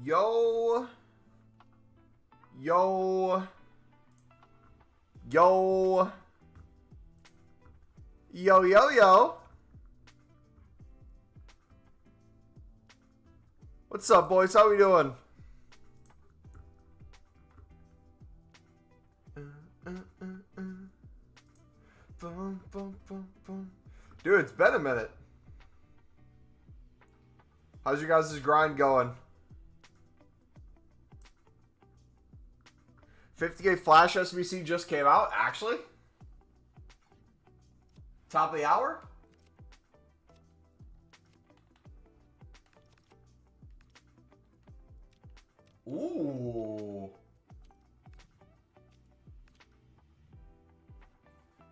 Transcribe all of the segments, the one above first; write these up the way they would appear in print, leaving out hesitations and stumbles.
Yo. Yo. Yo. Yo, yo, yo. What's up, boys? How we doing? Dude, it's been a minute. How's your guys' grind going? 50K Flash SBC just came out, actually? Top of the hour? Ooh.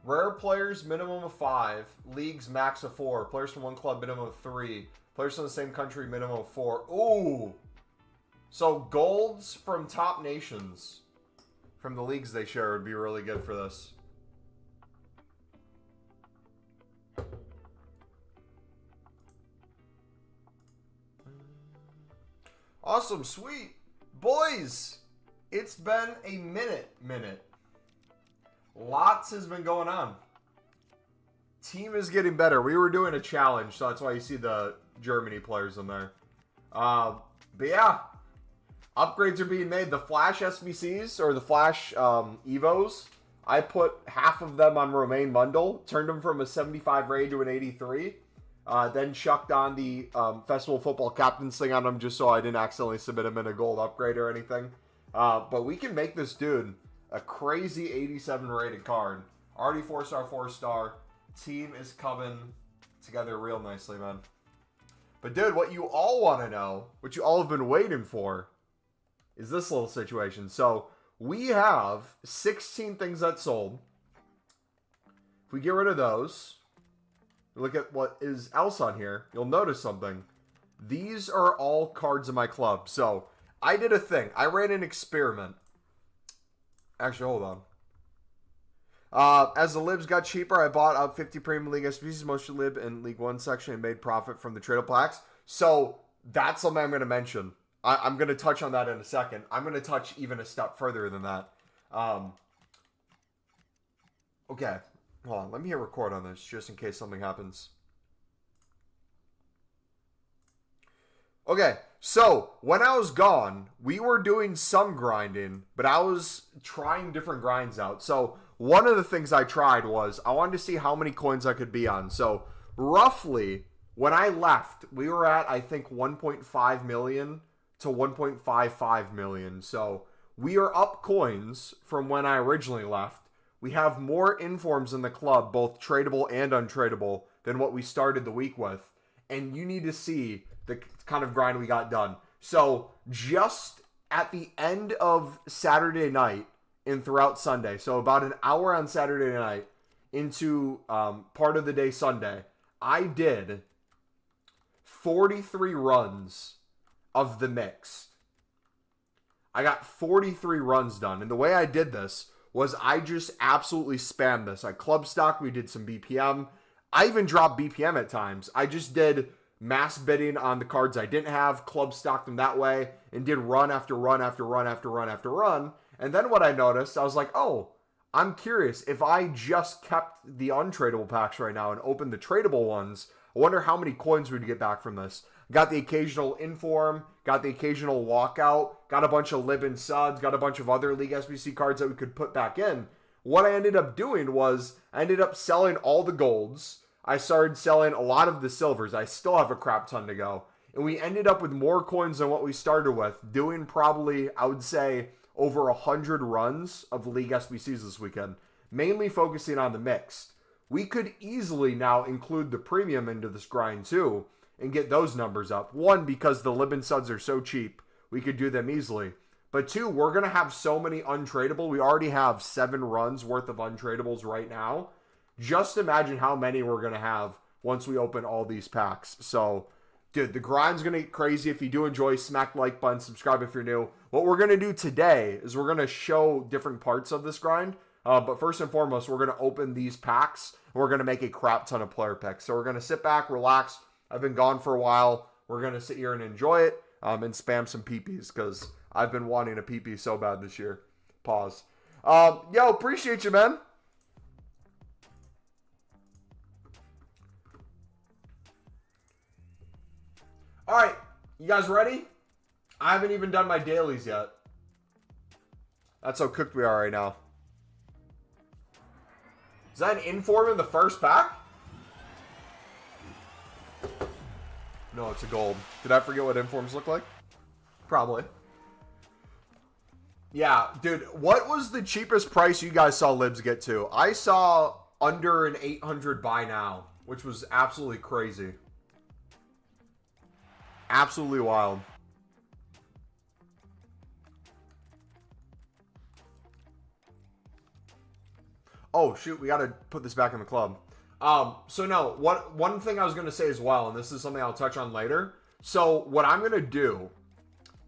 Rare players, minimum of 5. Leagues, max of 4. Players from one club, minimum of 3. Players from the same country, minimum of 4. Ooh. So golds from top nations from the leagues they share would be really good for this. Awesome, sweet. Boys, it's been a minute. Lots has been going on. Team is getting better. We were doing a challenge, so that's why you see the Germany players in there. But yeah, upgrades are being made. The Flash SBCs, or the Flash Evos, I put half of them on Romain Mundle, turned them from a 75 raid to an 83. Then chucked on the Festival Football Captains thing on him just so I didn't accidentally submit him in a gold upgrade or anything. But we can make this dude a crazy 87 rated card. Already 4-star, 4-star. Team is coming together real nicely, man. But dude, what you all want to know, what you all have been waiting for, is this little situation. So we have 16 things that sold. If we get rid of those, look at what is else on here, you'll notice something. These are all cards in my club. So I did a thing. I ran an experiment. Actually, hold on. As the libs got cheaper, I bought up 50 Premium League SBCs, mostly lib and League 1 section, and made profit from the tradable packs. So that's something I'm going to mention. I'm going to touch on that in a second. I'm going to touch even a step further than that. Okay. Hold on. Let me hit record on this just in case something happens. Okay. So, when I was gone, we were doing some grinding, but I was trying different grinds out. So, one of the things I tried was I wanted to see how many coins I could be on. So, roughly, when I left, we were at, I think, 1.5 million to 1.55 million. So, we are up coins from when I originally left. We have more informs in the club, both tradable and untradeable, than what we started the week with. And you need to see the kind of grind we got done. So just at the end of Saturday night and throughout Sunday, so about an hour on Saturday night into part of the day Sunday, I did 43 runs of the mixed. I got 43 runs done. And the way I did this was I just absolutely spammed this. I club stock, we did some BPM. I even dropped BPM at times. I just did mass bidding on the cards I didn't have, club stocked them that way, and did run after run after run after run after run. And then what I noticed, I was like, oh, I'm curious. If I just kept the untradeable packs right now and opened the tradable ones, I wonder how many coins we'd get back from this. Got the occasional inform, got the occasional walkout, got a bunch of lib and suds, got a bunch of other League SBC cards that we could put back in. What I ended up doing was I ended up selling all the golds. I started selling a lot of the silvers. I still have a crap ton to go. And we ended up with more coins than what we started with, doing probably, I would say, over 100 runs of League SBCs this weekend, mainly focusing on the mixed. We could easily now include the premium into this grind too and get those numbers up. One, because the lib and suds are so cheap, we could do them easily. But two, we're going to have so many untradable. We already have 7 runs worth of untradables right now. Just imagine how many we're going to have once we open all these packs. So, dude, the grind's going to get crazy. If you do enjoy, smack the like button, subscribe if you're new. What we're going to do today is we're going to show different parts of this grind. But first and foremost, we're going to open these packs. And we're going to make a crap ton of player picks. So we're going to sit back, relax. I've been gone for a while. We're going to sit here and enjoy it. and spam some peepees because I've been wanting a peepee so bad this year. Pause. Yo, appreciate you, man. All right, you guys ready? I haven't even done my dailies yet. That's how cooked we are right now. Is that an inform in the first pack? No, it's a gold. Did I forget what informs look like? Probably. Yeah, dude, what was the cheapest price you guys saw libs get to? I saw under an 800 buy now, which was absolutely crazy. Absolutely wild. Oh, shoot, we got to put this back in the club. So no, one thing I was going to say as well, and this is something I'll touch on later. So what I'm going to do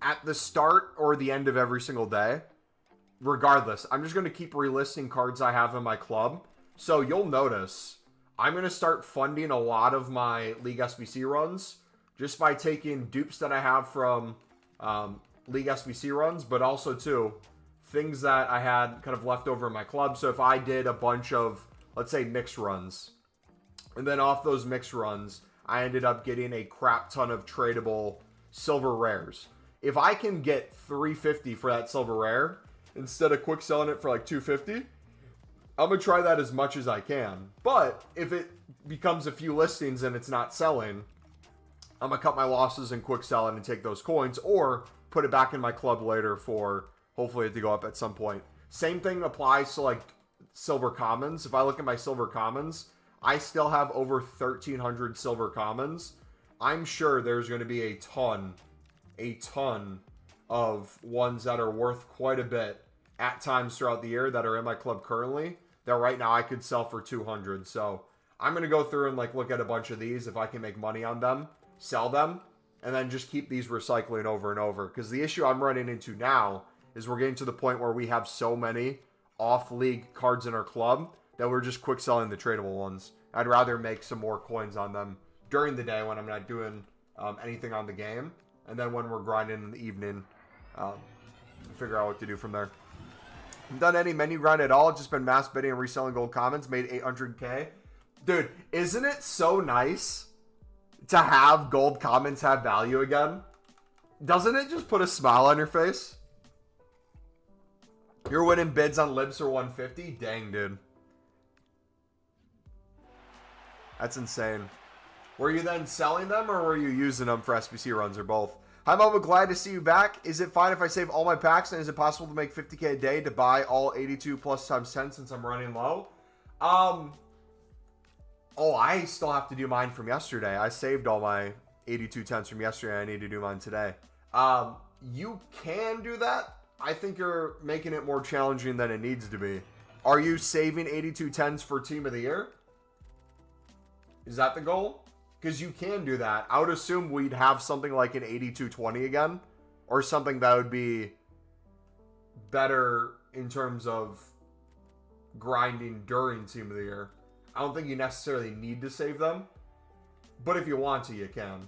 at the start or the end of every single day, regardless, I'm just going to keep relisting cards I have in my club. So you'll notice I'm going to start funding a lot of my League SBC runs just by taking dupes that I have from League SBC runs, but also too things that I had kind of left over in my club. So if I did a bunch of, let's say, mixed runs, and then off those mixed runs, I ended up getting a crap ton of tradable silver rares. If I can get 350 for that silver rare, instead of quick selling it for like 250, I'm going to try that as much as I can. But if it becomes a few listings and it's not selling, I'm going to cut my losses and quick sell it and take those coins, or put it back in my club later for hopefully it to go up at some point. Same thing applies to like silver commons. If I look at my silver commons, I still have over 1,300 silver commons. I'm sure there's going to be a ton of ones that are worth quite a bit at times throughout the year that are in my club currently that right now I could sell for 200. So I'm going to go through and like look at a bunch of these. If I can make money on them, sell them, and then just keep these recycling over and over. Because the issue I'm running into now is we're getting to the point where we have so many off-league cards in our club that we're just quick selling the tradable ones. I'd rather make some more coins on them during the day when I'm not doing anything on the game. And then when we're grinding in the evening, figure out what to do from there. Haven't done any menu grind at all. Just been mass bidding and reselling gold commons. Made 800K. Dude, isn't it so nice to have gold commons have value again? Doesn't it just put a smile on your face? You're winning bids on libs for 150? Dang, dude. That's insane. Were you then selling them or were you using them for SBC runs or both? Hi, Mama. Glad to see you back. Is it fine if I save all my packs, and is it possible to make 50K a day to buy all 82 plus times 10 since I'm running low? Oh, I still have to do mine from yesterday. I saved all my 82 tens from yesterday. I need to do mine today. You can do that. I think you're making it more challenging than it needs to be. Are you saving 82 tens for Team of the Year? Is that the goal? Because you can do that. I would assume we'd have something like an 82-20 again, or something that would be better in terms of grinding during Team of the Year. I don't think you necessarily need to save them, but if you want to, you can.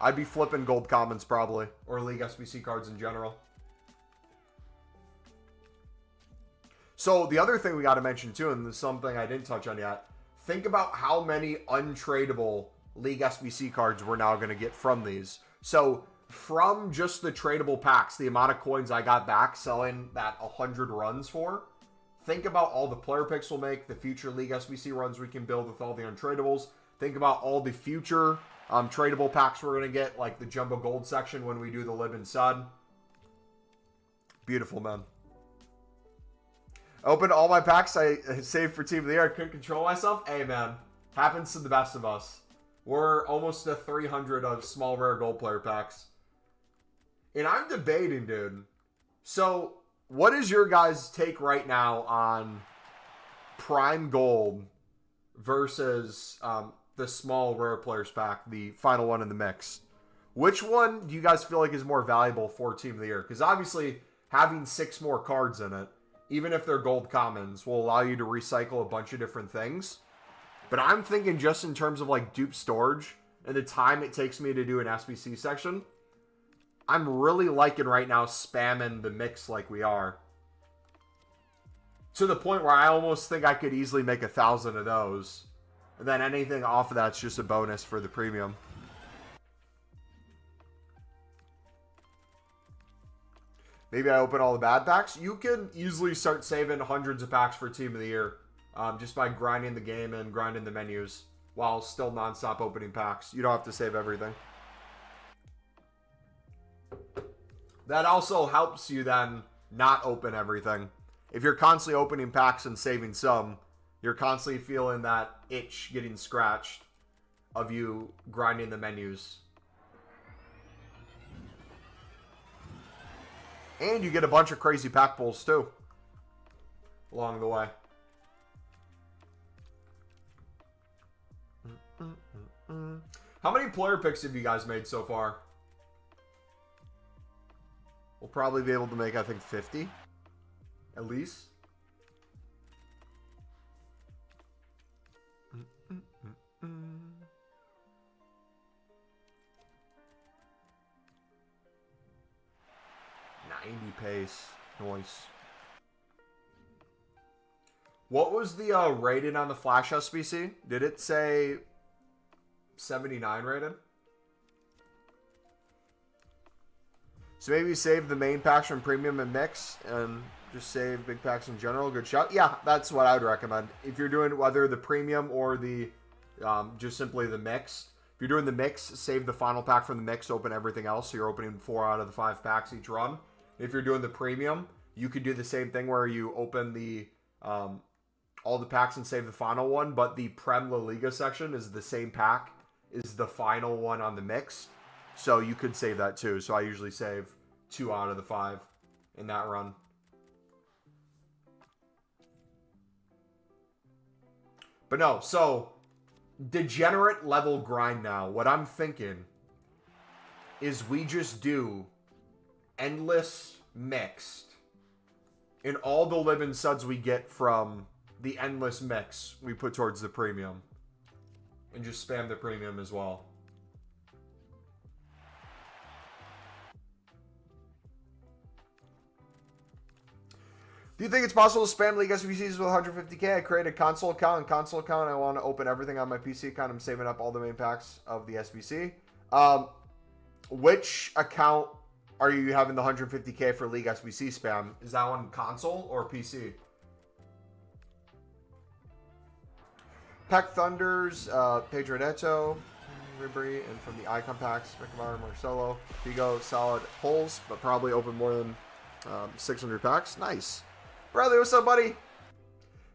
I'd be flipping gold commons probably, or League SBC cards in general. So the other thing we got to mention too, and this is something I didn't touch on yet, think about how many untradeable League SBC cards we're now going to get from these. So from just the tradable packs, the amount of coins I got back selling that 100 runs for, think about all the player picks we'll make, the future League SBC runs we can build with all the untradables. Think about all the future tradable packs we're going to get, like the Jumbo Gold section when we do the Lib and Sud. Beautiful, man. Opened all my packs I saved for Team of the Year. I couldn't control myself. Hey, man. Happens to the best of us. We're almost to 300 of small rare gold player packs. And I'm debating, dude. So, what is your guys' take right now on Prime Gold versus the small rare players pack, the final one in the mix? Which one do you guys feel like is more valuable for Team of the Year? Because obviously, having 6 more cards in it, even if they're gold commons, will allow you to recycle a bunch of different things. But I'm thinking just in terms of like dupe storage and the time it takes me to do an SBC section, I'm really liking right now spamming the mix like we are. To the point where I almost think I could easily make 1,000 of those. And then anything off of that's just a bonus for the premium. Maybe I open all the bad packs. You can easily start saving hundreds of packs for Team of the Year. Just by grinding the game and grinding the menus. While still non-stop opening packs. You don't have to save everything. That also helps you then not open everything. If you're constantly opening packs and saving some, you're constantly feeling that itch getting scratched of you grinding the menus. And you get a bunch of crazy pack pulls too along the way. How many player picks have you guys made so far? We'll probably be able to make, I think, 50. At least. Pace. Nice. What was the rating on the Flash SBC? Did it say 79 rated? So maybe save the main packs from premium and mix and just save big packs in general. Good shot. Yeah, that's what I would recommend. If you're doing whether the premium or the just simply the mix. If you're doing the mix, save the final pack from the mix, open everything else. So you're opening 4 out of the 5 packs each run. If you're doing the premium, you could do the same thing where you open the all the packs and save the final one, but the Prem La Liga section is the same pack, is the final one on the mix. So you could save that too. So I usually save 2 out of the 5 in that run. But no, so degenerate level grind now. What I'm thinking is we just do endless mixed. And all the living suds we get from the endless mix, we put towards the premium. And just spam the premium as well. Do you think it's possible to spam League SBCs with 150k? I create a console account. And console account, I want to open everything on my PC account. I'm saving up all the main packs of the SBC. Which account are you having the 150k for League SBC spam? Is that one console or PC? Pack Thunders, Pedro Neto, Ribery, and from the Icon packs, Micamar, Marcelo, Figo, solid pulls, but probably open more than 600 packs. Nice. Bradley, what's up, buddy?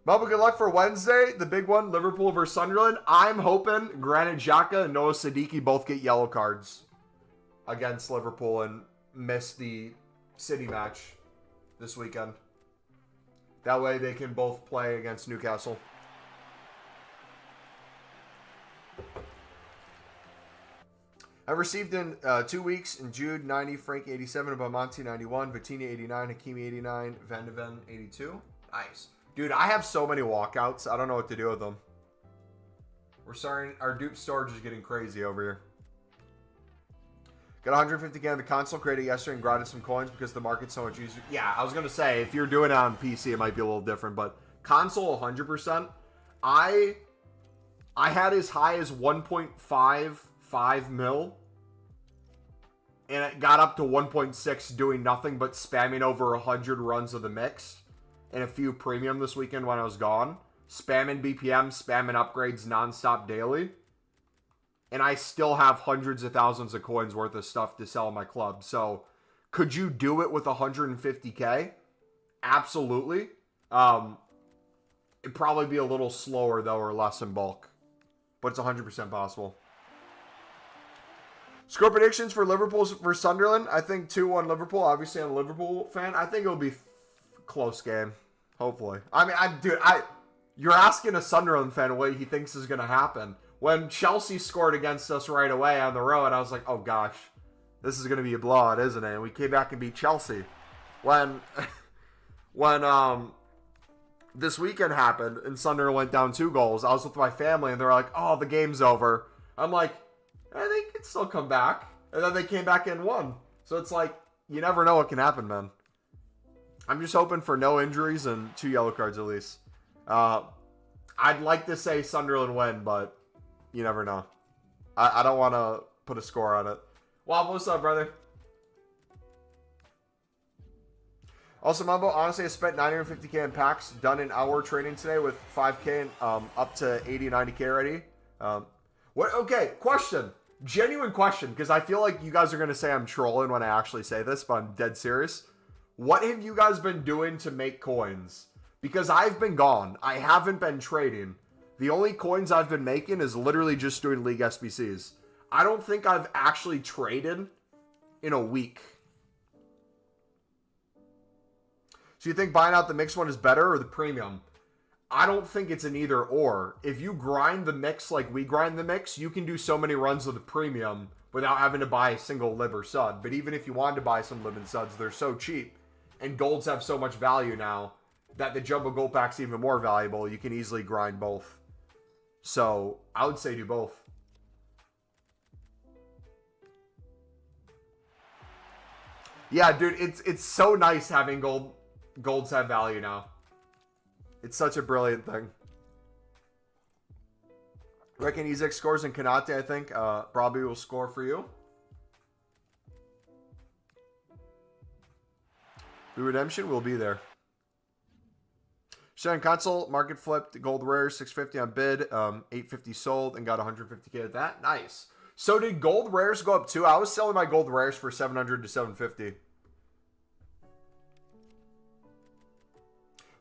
Melba, good luck for Wednesday. The big one, Liverpool versus Sunderland. I'm hoping Granit Xhaka and Noah Siddiqui both get yellow cards against Liverpool and miss the City match this weekend. That way they can both play against Newcastle. I received in 2 weeks in Jude 90, Frank 87, Bamonti 91, Vitinha 89, Hakimi 89, Van de Ven 82. Nice. Dude, I have so many walkouts. I don't know what to do with them. We're starting, our dupe storage is getting crazy over here. Got 150k on the console, created yesterday and grinded some coins because the market's so much easier. Yeah, I was going to say, if you're doing it on PC, it might be a little different, but console 100%. I had as high as 1.55 mil, and it got up to 1.6 doing nothing but spamming over 100 runs of the mix and a few premium this weekend when I was gone. Spamming BPM, spamming upgrades nonstop daily. And I still have hundreds of thousands of coins worth of stuff to sell in my club. So, could you do it with 150k? Absolutely. It'd probably be a little slower, though, or less in bulk. But it's 100% possible. Score predictions for Liverpool versus Sunderland. I think 2-1 Liverpool. Obviously, I'm a Liverpool fan. I think it'll be close game. Hopefully. I mean, you're asking a Sunderland fan what he thinks is going to happen. When Chelsea scored against us right away on the road, I was like, oh gosh, this is going to be a blowout, isn't it? And we came back and beat Chelsea. When this weekend happened and Sunderland went down 2 goals. I was with my family and they're like, oh, the game's over. I'm like, they could still come back. And then they came back and won. So it's like, you never know what can happen, man. I'm just hoping for no injuries and 2 yellow cards at least. I'd like to say Sunderland win, but you never know. I don't want to put a score on it. Wob, what's up, brother? Also, Mumbo, honestly, I spent 950k in packs, done an hour trading today with 5k up to 80, 90k already. Okay, question. Genuine question, because I feel like you guys are going to say I'm trolling when I actually say this, but I'm dead serious. What have you guys been doing to make coins? Because I've been gone. I haven't been trading. The only coins I've been making is literally just doing League SBCs. I don't think I've actually traded in a week. So you think buying out the mixed one is better or the premium? I don't think it's an either or. If you grind the mix like we grind the mix, you can do so many runs of the premium without having to buy a single lib or sud. But even if you wanted to buy some lib and suds, they're so cheap. And golds have so much value now that the jumbo gold pack's even more valuable. You can easily grind both. So I would say do both. Yeah, dude, it's so nice having golds have value now. It's such a brilliant thing. Reckon Ezek scores in Kanate, I think. Probably will score for you. The redemption will be there. Sharing console, market flipped, gold rare, 650 on bid, 850 sold, and got 150k at that. Nice. So did gold rares go up too? I was selling my gold rares for 700 to 750.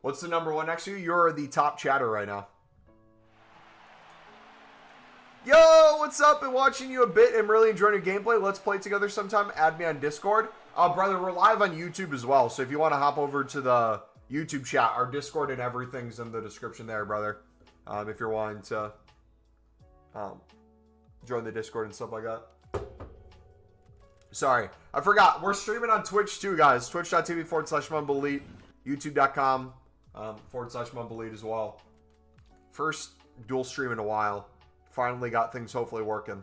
What's the number one next to you? You're the top chatter right now. Yo, what's up? Been watching you a bit and really enjoying your gameplay. Let's play together sometime. Add me on Discord. Brother, we're live on YouTube as well. So if you want to hop over to the YouTube chat, our Discord and everything's in the description there, brother. If you're wanting to join the Discord and stuff like that. Sorry, I forgot. We're streaming on Twitch too, guys. Twitch.tv/MumbleElite. YouTube.com /MumbleElite as well. First dual stream in a while. Finally got things hopefully working.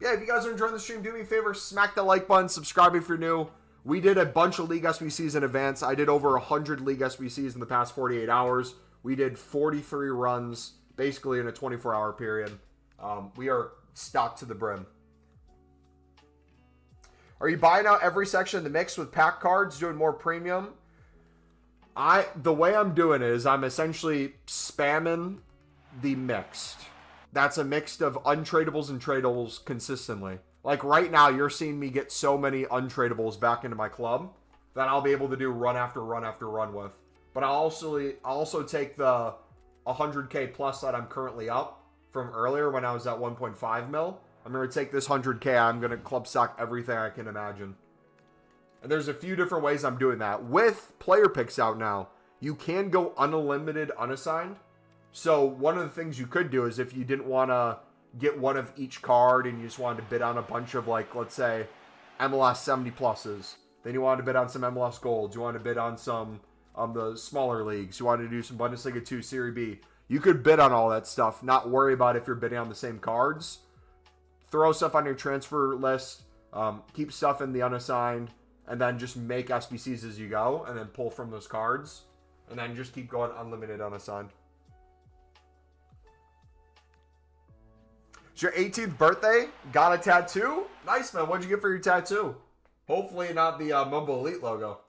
Yeah, if you guys are enjoying the stream, do me a favor, smack the like button, subscribe if you're new. We did a bunch of League SBCs in advance. I did over 100 League SBCs in the past 48 hours. We did 43 runs, basically in a 24-hour period. We are stocked to the brim. Are you buying out every section in the mix with pack cards, doing more premium? The way I'm doing it is I'm essentially spamming the mixed. That's a mix of untradables and tradables consistently. Like right now, you're seeing me get so many untradables back into my club that I'll be able to do run after run after run with. But I'll also take the 100k plus that I'm currently up from earlier when I was at 1.5 mil. I'm going to take this 100k. I'm going to club stock everything I can imagine. And there's a few different ways I'm doing that. With player picks out now, you can go unlimited unassigned. So one of the things you could do is if you didn't want to get one of each card and you just wanted to bid on a bunch of, like, let's say, MLS 70 pluses. Then you wanted to bid on some MLS golds. You wanted to bid on some the smaller leagues. You wanted to do some Bundesliga 2 Serie B. You could bid on all that stuff. Not worry about if you're bidding on the same cards. Throw stuff on your transfer list. Keep stuff in the unassigned. And then just make SBCs as you go. And then pull from those cards. And then just keep going unlimited unassigned. It's your 18th birthday. Got a tattoo? Nice, man. What'd you get for your tattoo? Hopefully not the Mumble Elite logo.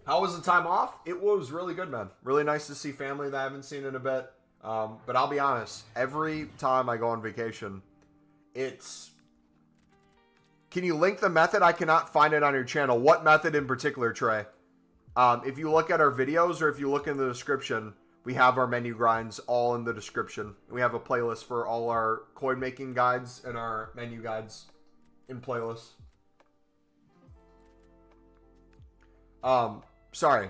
How was the time off? It was really good, man. Really nice to see family that I haven't seen in a bit. But I'll be honest. Every time I go on vacation, it's... Can you link the method? I cannot find it on your channel. What method in particular, Trey? If you look at our videos or if you look in the description, we have our menu grinds all in the description. We have a playlist for all our coin making guides and our menu guides in playlists. Sorry.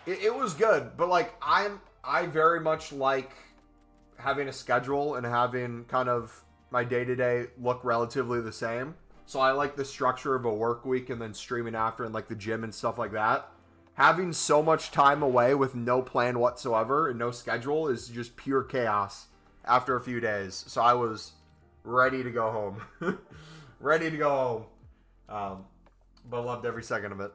It was good, but like I very much like having a schedule and having kind of my day-to-day look relatively the same. So I like the structure of a work week and then streaming after and like the gym and stuff like that. Having so much time away with no plan whatsoever and no schedule is just pure chaos after a few days. So I was ready to go home. Ready to go home. But loved every second of it.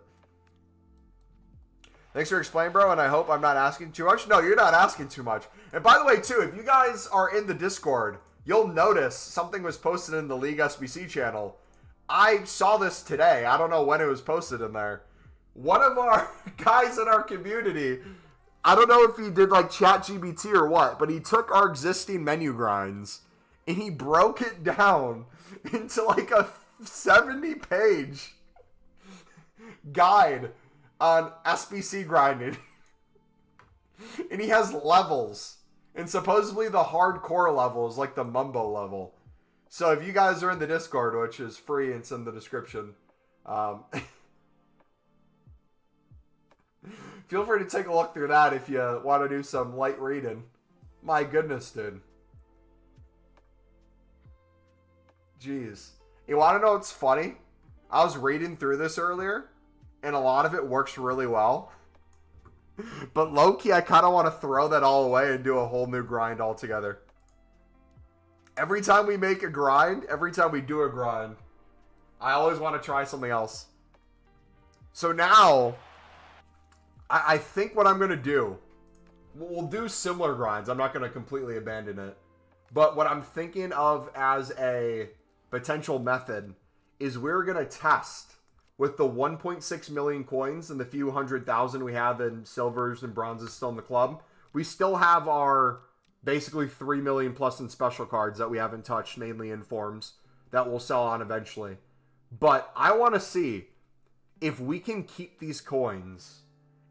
Thanks for explaining, bro, and I hope I'm not asking too much. No, you're not asking too much. And by the way, too, if you guys are in the Discord, you'll notice something was posted in the League SBC channel. I saw this today. I don't know when it was posted in there. One of our guys in our community, I don't know if he did like ChatGPT or what, but he took our existing menu grinds and he broke it down into like a 70-page guide on SBC grinding. And he has levels. And supposedly the hardcore level is like the Mumbo level. So if you guys are in the Discord, which is free and it's in the description, feel free to take a look through that if you want to do some light reading. My goodness, dude. Jeez. You want to know what's funny? I was reading through this earlier, and a lot of it works really well. But low-key, I kind of want to throw that all away and do a whole new grind altogether. Every time we make a grind, every time we do a grind, I always want to try something else. So now, I think what I'm going to do, we'll do similar grinds. I'm not going to completely abandon it. But what I'm thinking of as a potential method is we're going to test with the 1.6 million coins and the few 100,000 we have in silvers and bronzes still in the club. We still have our basically 3 million plus in special cards that we haven't touched, mainly in forms, that we'll sell on eventually. But I want to see if we can keep these coins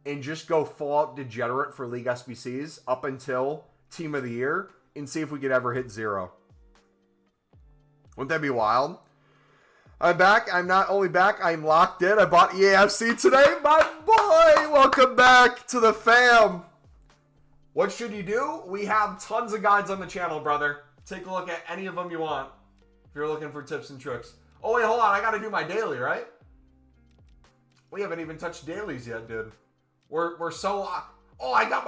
and just go full out degenerate for League SBCs up until Team of the Year and see if we could ever hit 0. Wouldn't that be wild? I'm back. I'm not only back, I'm locked in. I bought EAFC today. My boy, welcome back to the fam. What should you do? We have tons of guides on the channel, brother. Take a look at any of them you want if you're looking for tips and tricks. Oh, wait, hold on. I got to do my daily, right? We haven't even touched dailies yet, dude. We're so... Oh, I got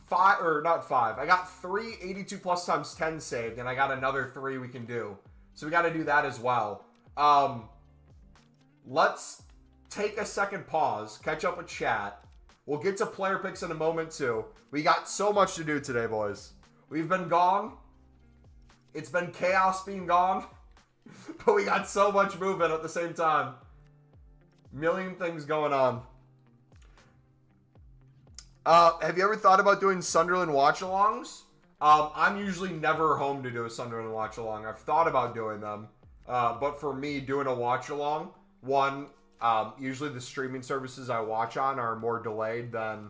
5, or not 5. I got 3 82 plus times 10 saved, and I got another 3 we can do. So we got to do that as well. Let's take a second pause, catch up with chat. We'll get to player picks in a moment too. We got so much to do today, boys. We've been gone. It's been chaos being gone. But we got so much moving at the same time. Million things going on. Have you ever thought about doing Sunderland watch-alongs? I'm usually never home to do a Sunderland watch-along. I've thought about doing them. But for me, doing a watch-along, usually the streaming services I watch on are more delayed than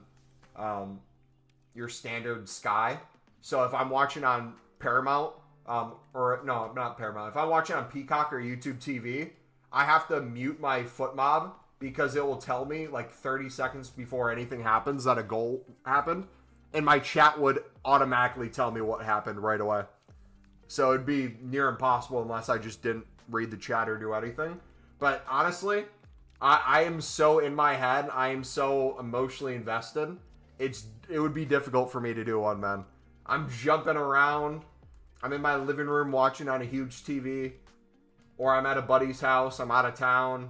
your standard Sky. So if I'm watching on Paramount, or no, not Paramount. If I'm watching on Peacock or YouTube TV, I have to mute my FootMob because it will tell me like 30 seconds before anything happens that a goal happened. And my chat would automatically tell me what happened right away. So it'd be near impossible unless I just didn't read the chat or do anything. But honestly, I am so in my head. I am so emotionally invested. It would be difficult for me to do one, man. I'm jumping around. I'm in my living room watching on a huge TV. Or I'm at a buddy's house. I'm out of town.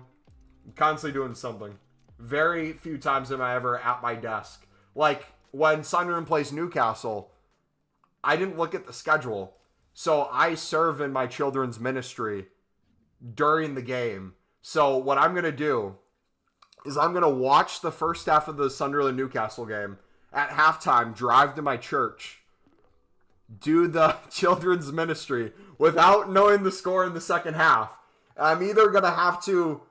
I'm constantly doing something. Very few times am I ever at my desk. Like, when Sunderland plays Newcastle, I didn't look at the schedule. So I serve in my children's ministry during the game. So what I'm going to do is I'm going to watch the first half of the Sunderland Newcastle game. At halftime, drive to my church, do the children's ministry without knowing the score in the second half. I'm either going to have to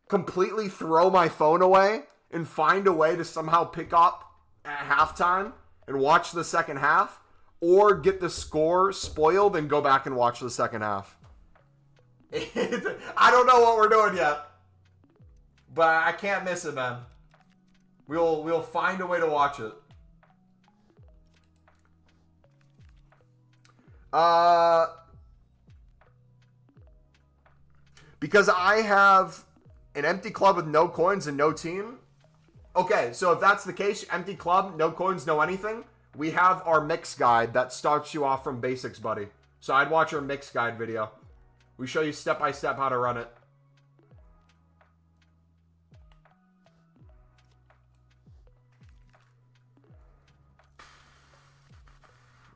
completely throw my phone away and find a way to somehow pick up at halftime and watch the second half, or get the score spoiled and go back and watch the second half. I don't know what we're doing yet, but I can't miss it, man. We'll find a way to watch it. Because I have an empty club with no coins and no team. Okay, so if that's the case, empty club, no coins, no anything, we have our mix guide that starts you off from basics, buddy. So I'd watch our mix guide video. We show you step by step how to run it.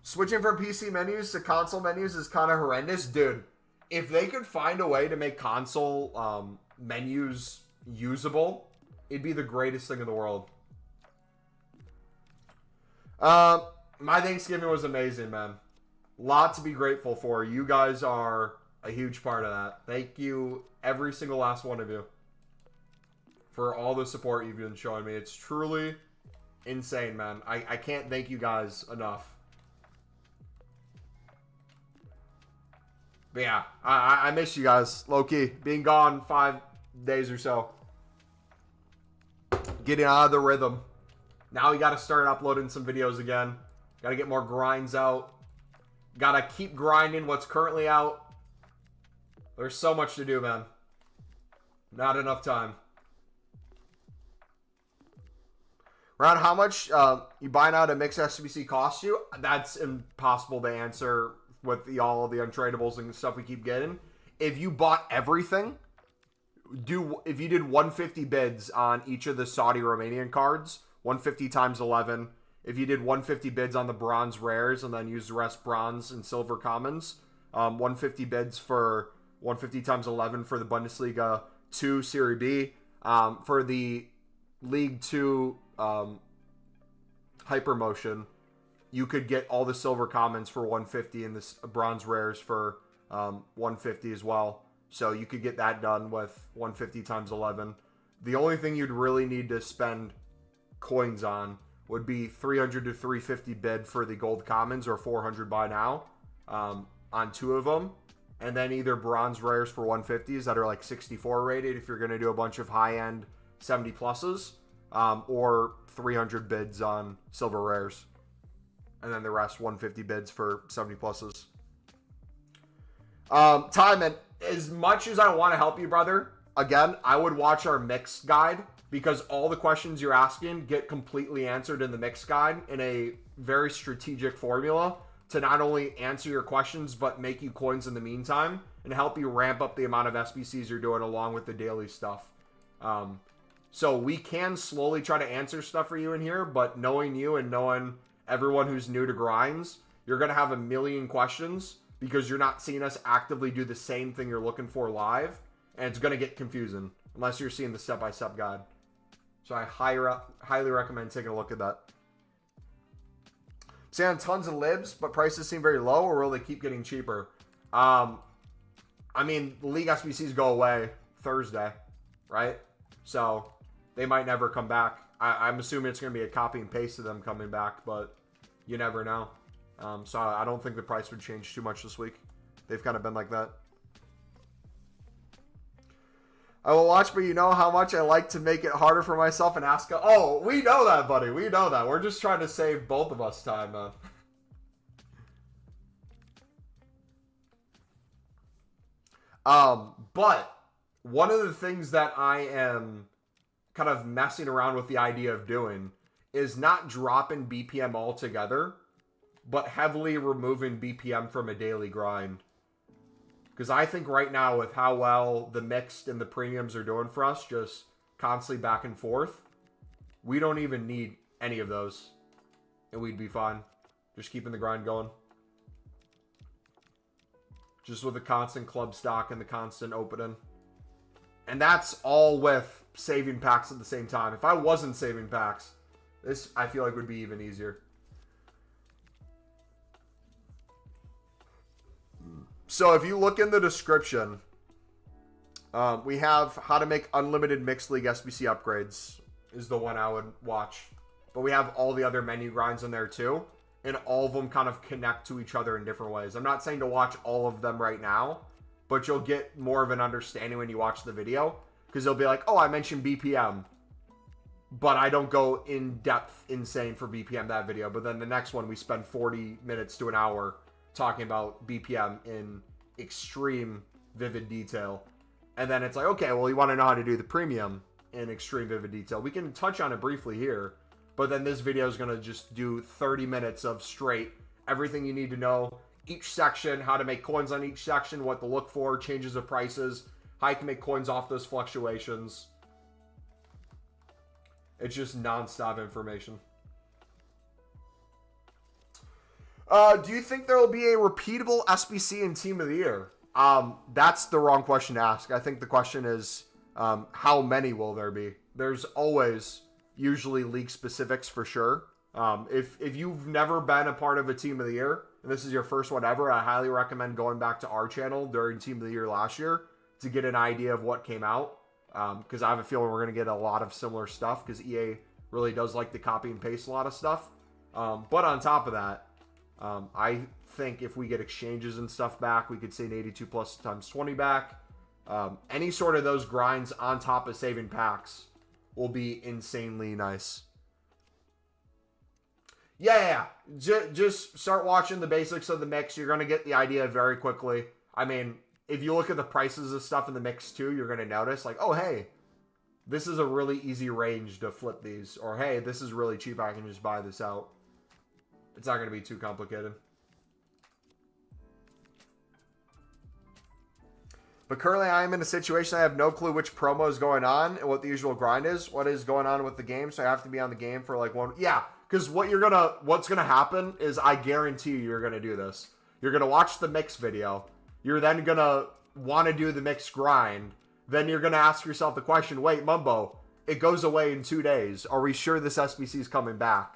Switching from PC menus to console menus is kind of horrendous. Dude, if they could find a way to make console menus usable, it'd be the greatest thing in the world. My Thanksgiving was amazing, man. Lot to be grateful for. You guys are a huge part of that. Thank you, every single last one of you, for all the support you've been showing me. It's truly insane, man. I can't thank you guys enough. But yeah, I miss you guys, low-key. Being gone 5 days or so. Getting out of the rhythm. Now we got to start uploading some videos again. Got to get more grinds out. Got to keep grinding what's currently out. There's so much to do, man. Not enough time. Ron, how much you buying out a mixed SBC cost you? That's impossible to answer with all of the untradables and stuff we keep getting. If you bought everything, if you did 150 bids on each of the Saudi Romanian cards, 150 times 11. If you did 150 bids on the bronze rares and then use the rest bronze and silver commons, 150 bids for 150 times 11 for the Bundesliga 2 Serie B. For the League 2 Hypermotion, you could get all the silver commons for 150 and the bronze rares for 150 as well. So you could get that done with 150 times 11. The only thing you'd really need to spend coins on would be 300 to 350 bid for the gold commons, or 400 by now on 2 of them. And then either bronze rares for 150s that are like 64 rated if you're going to do a bunch of high-end 70 pluses, or 300 bids on silver rares. And then the rest 150 bids for 70 pluses. Timon, as much as I want to help you, brother, again, I would watch our mix guide, because all the questions you're asking get completely answered in the mix guide in a very strategic formula to not only answer your questions, but make you coins in the meantime and help you ramp up the amount of SBCs you're doing along with the daily stuff. So we can slowly try to answer stuff for you in here, but knowing you and knowing everyone who's new to grinds, you're going to have a million questions because you're not seeing us actively do the same thing you're looking for live, and it's going to get confusing unless you're seeing the step-by-step guide. So I highly recommend taking a look at that. Saying tons of libs, but prices seem very low, or will they keep getting cheaper? I mean, the League SBCs go away Thursday, right? So they might never come back. I'm assuming it's going to be a copy and paste of them coming back, but you never know. So I don't think the price would change too much this week. They've kind of been like that. I will watch, but you know how much I like to make it harder for myself and ask. Oh, we know that, buddy. We know that. We're just trying to save both of us time, man. But one of the things that I am kind of messing around with the idea of doing is not dropping BPM altogether, but heavily removing BPM from a daily grind. Because I think right now, with how well the mixed and the premiums are doing for us, just constantly back and forth, we don't even need any of those. And we'd be fine. Just keeping the grind going. Just with the constant club stock and the constant opening. And that's all with saving packs at the same time. If I wasn't saving packs, this, I feel like, would be even easier. So if you look in the description, we have how to make unlimited mixed league SBC upgrades is the one I would watch. But we have all the other menu grinds in there too. And all of them kind of connect to each other in different ways. I'm not saying to watch all of them right now, but you'll get more of an understanding when you watch the video. Because they'll be like, oh, I mentioned BPM, but I don't go in depth insane for BPM that video. But then the next one, we spend 40 minutes to an hour talking about BPM in extreme vivid detail. And then it's like, okay, well, you want to know how to do the premium in extreme vivid detail. We can touch on it briefly here, but then this video is going to just do 30 minutes of straight everything you need to know. Each section, how to make coins on each section, what to look for, changes of prices, how you can make coins off those fluctuations. It's just non-stop information. Do you think there will be a repeatable SBC in Team of the Year? That's the wrong question to ask. I think the question is, how many will there be? There's always usually league specifics for sure. If you've never been a part of a Team of the Year, and this is your first one ever, I highly recommend going back to our channel during Team of the Year last year to get an idea of what came out. Because I have a feeling we're going to get a lot of similar stuff because EA really does like to copy and paste a lot of stuff. But on top of that, I think if we get exchanges and stuff back, we could see an 82 plus times 20 back. Any sort of those grinds on top of saving packs will be insanely nice. Yeah. Just start watching the basics of the mix. You're going to get the idea very quickly. I mean, if you look at the prices of stuff in the mix too, you're going to notice like, oh, hey, this is a really easy range to flip these. Or, hey, this is really cheap. I can just buy this out. It's not going to be too complicated. But currently I am in a situation I have no clue which promo is going on and what the usual grind is. What is going on with the game. So I have to be on the game for like one. Yeah, because what's going to happen is I guarantee you're going to do this. You're going to watch the mix video. You're then going to want to do the mix grind. Then you're going to ask yourself the question, wait, Mumbo, it goes away in 2 days. Are we sure this SBC is coming back?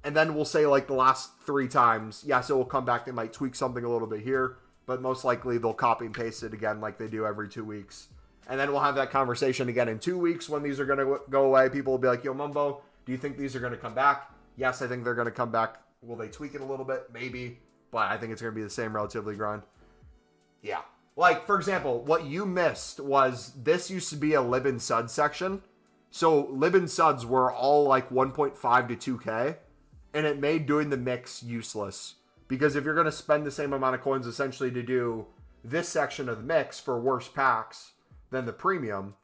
And then we'll say like the last 3 times, yes, it will come back. They might tweak something a little bit here, but most likely they'll copy and paste it again like they do every 2 weeks. And then we'll have that conversation again in 2 weeks when these are going to go away. People will be like, yo, Mumbo, do you think these are going to come back? Yes, I think they're going to come back. Will they tweak it a little bit? Maybe. But I think it's going to be the same relatively grind. Yeah. Like, for example, what you missed was this used to be a Lib and Sud section. So Lib and Suds were all like 1.5 to 2K. And it made doing the mix useless. Because if you're going to spend the same amount of coins essentially to do this section of the mix for worse packs than the premium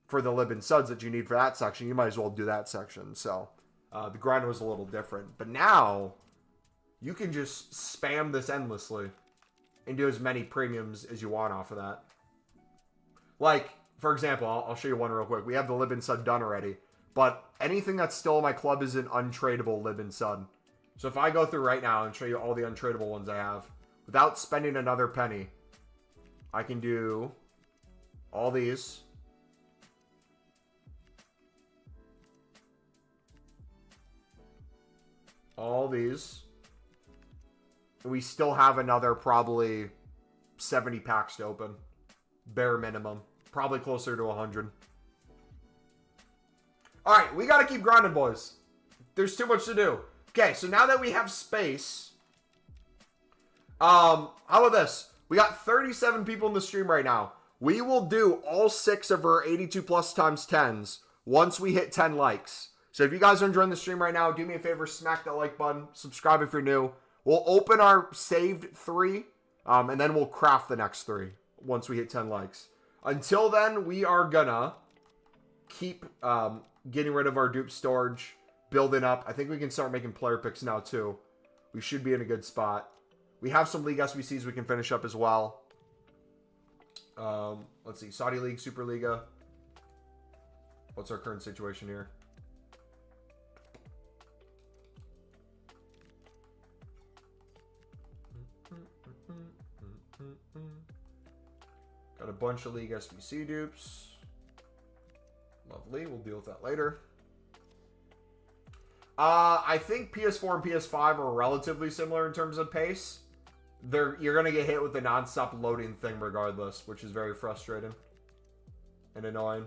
for the Lib and Suds that you need for that section, you might as well do that section. So the grind was a little different. But now you can just spam this endlessly and do as many premiums as you want off of that. Like, for example, I'll show you one real quick. We have the Lib and Sud done already. But anything that's still in my club is an untradeable Lib and Sud. So if I go through right now and show you all the untradeable ones I have, without spending another penny, I can do all these. All these. We still have another probably 70 packs to open. Bare minimum. Probably closer to 100. All right, we got to keep grinding, boys. There's too much to do. Okay, so now that we have space, how about this? We got 37 people in the stream right now. We will do all 6 of our 82 plus times 10s once we hit 10 likes. So if you guys are enjoying the stream right now, do me a favor, smack that like button, subscribe if you're new. We'll open our saved 3, and then we'll craft the next 3 once we hit 10 likes. Until then, we are gonna keep getting rid of our dupe storage, building up. I think we can start making player picks now too. We should be in a good spot. We have some League SBCs we can finish up as well. Let's see. Saudi League, Superliga. What's our current situation here? Got a bunch of League SBC dupes. Lovely. We'll deal with that later. I think PS4 and PS5 are relatively similar in terms of pace. You're going to get hit with the non-stop loading thing regardless, which is very frustrating and annoying.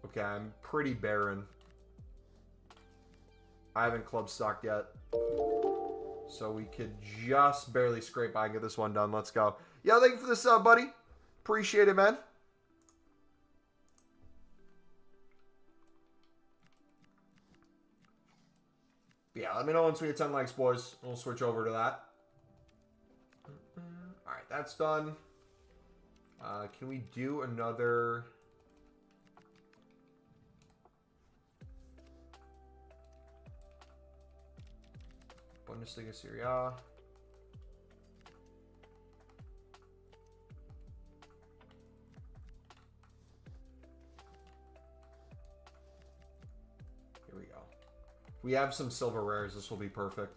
Okay, I'm pretty barren. I haven't club stocked yet. So we could just barely scrape by and get this one done. Let's go. Yo, thank you for the sub, buddy. Appreciate it, man. Yeah, let me know once we get 10 likes, boys. We'll switch over to that. All right, that's done. Can we do another... Bundesliga Serie A. Here we go. If we have some silver rares, this will be perfect.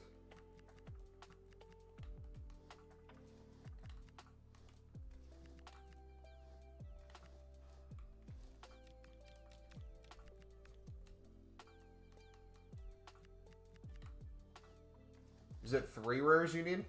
Is it 3 rares you need?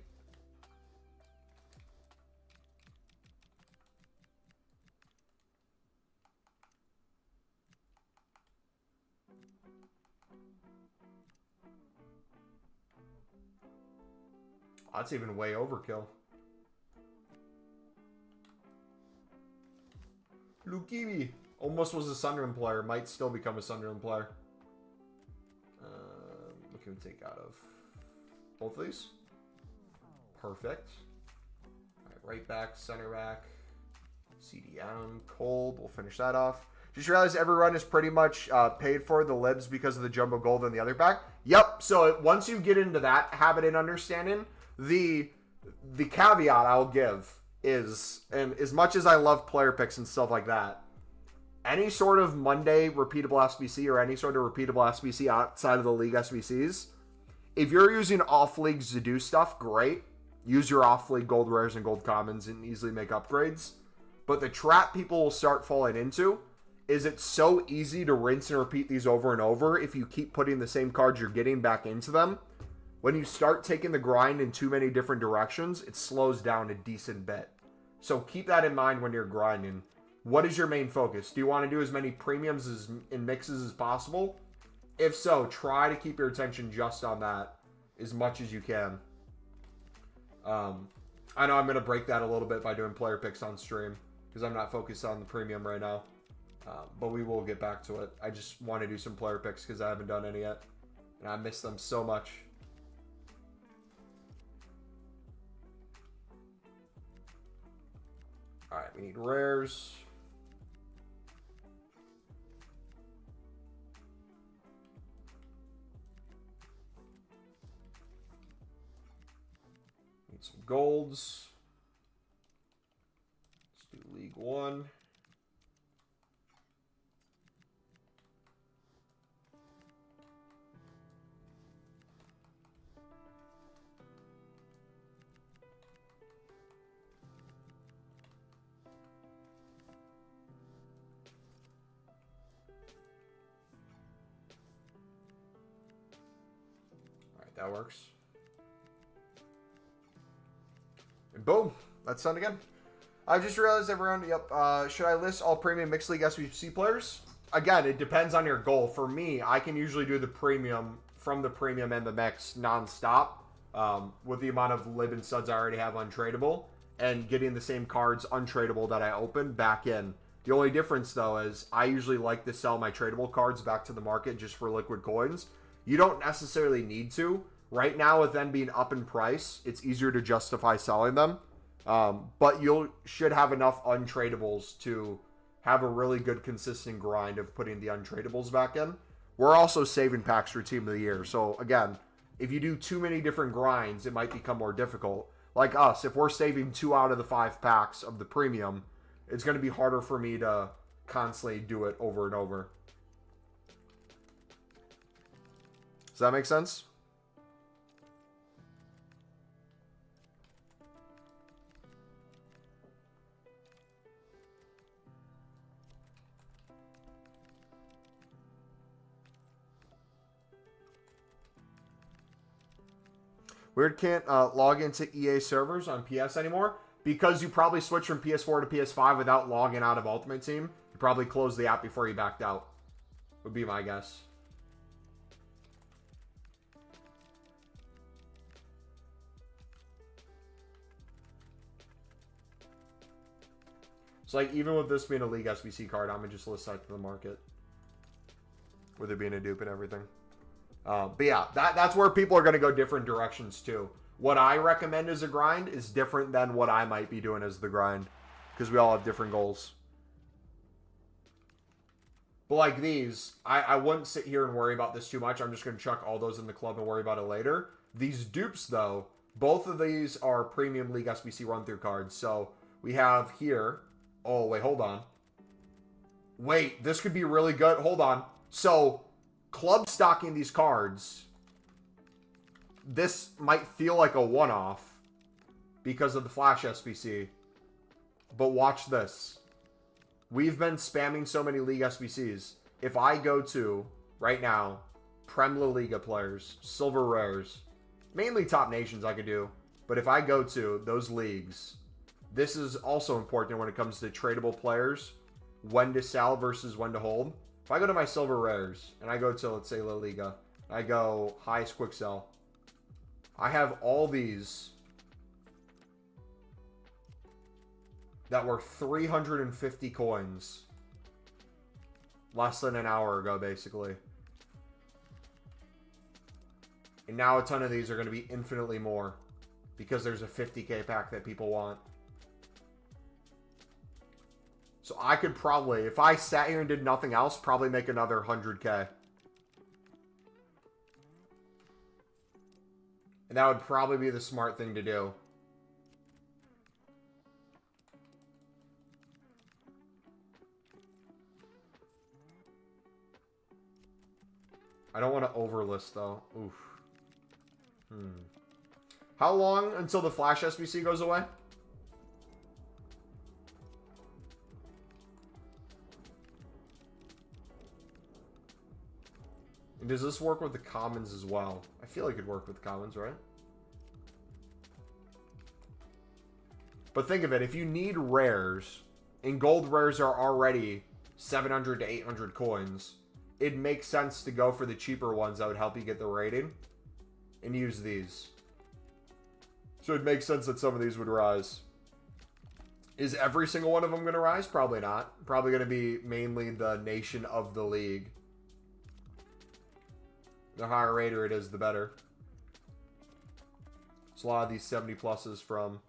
That's even way overkill. Lukimi almost was a Sunderland player. Might still become a Sunderland player. What can we take out of both of these? Perfect. All right, right back, center back, CDM, cold. We'll finish that off. Just realized every run is pretty much paid for the libs because of the jumbo gold and the other back. Yep. So once you get into that habit and understanding, the caveat I'll give is, and as much as I love player picks and stuff like that, any sort of Monday repeatable SBC or any sort of repeatable SBC outside of the league SBCs, if you're using off leagues to do stuff, great. Use your off league gold rares and gold commons and easily make upgrades. But the trap people will start falling into is it's so easy to rinse and repeat these over and over if you keep putting the same cards you're getting back into them. When you start taking the grind in too many different directions, it slows down a decent bit. So keep that in mind when you're grinding. What is your main focus? Do you want to do as many premiums and mixes as possible? If so, try to keep your attention just on that as much as you can. I know I'm going to break that a little bit by doing player picks on stream because I'm not focused on the premium right now. But we will get back to it. I just want to do some player picks because I haven't done any yet. And I miss them so much. Alright, we need rares. Need some golds. Let's do League One. That works. And boom, that's done again. I've just realized everyone, yep, should I list all premium mixed league SBC players? Again, it depends on your goal. For me, I can usually do the premium from the premium and the mix non-stop with the amount of lib and studs I already have untradeable and getting the same cards untradeable that I opened back in. The only difference, though, is I usually like to sell my tradable cards back to the market just for liquid coins. You don't necessarily need to. Right now, with them being up in price, it's easier to justify selling them. But you should have enough untradables to have a really good, consistent grind of putting the untradables back in. We're also saving packs for Team of the Year. So, again, if you do too many different grinds, it might become more difficult. Like us, if we're saving 2 out of the 5 packs of the premium, it's going to be harder for me to constantly do it over and over. Does that make sense? Weird can't log into EA servers on PS anymore because you probably switched from PS4 to PS5 without logging out of Ultimate Team. You probably closed the app before you backed out. Would be my guess. So, like, even with this being a League SBC card, I'm going to just list that to the market. With it being a dupe and everything. But yeah, that's where people are going to go different directions too. What I recommend as a grind is different than what I might be doing as the grind, because we all have different goals. But like these, I wouldn't sit here and worry about this too much. I'm just going to chuck all those in the club and worry about it later. These dupes, though, both of these are Premium League SBC run-through cards. So we have here... Oh, wait, hold on. Wait, this could be really good. Hold on. So, club stocking these cards, this might feel like a one-off because of the Flash SBC. But watch this. We've been spamming so many League SBCs. If I go to, right now, Prem La Liga players, Silver Rares, mainly top nations I could do, but if I go to those leagues, this is also important when it comes to tradable players, when to sell versus when to hold. If I go to my Silver Rares, and I go to, let's say, La Liga, I go highest quick sell, I have all these that were 350 coins less than an hour ago, basically. And now a ton of these are going to be infinitely more because there's a 50k pack that people want. So I could probably, if I sat here and did nothing else, probably make another 100k. And that would probably be the smart thing to do. I don't want to overlist, though. Oof. How long until the Flash SBC goes away? And does this work with the commons as well? I feel like it'd work with the commons, right? But think of it, if you need rares, and gold rares are already 700 to 800 coins, it makes sense to go for the cheaper ones that would help you get the rating and use these. So it makes sense that some of these would rise. Is every single one of them going to rise? Probably not. Probably going to be mainly the nation of the league. The higher rater it is, the better. So a lot of these 70 pluses from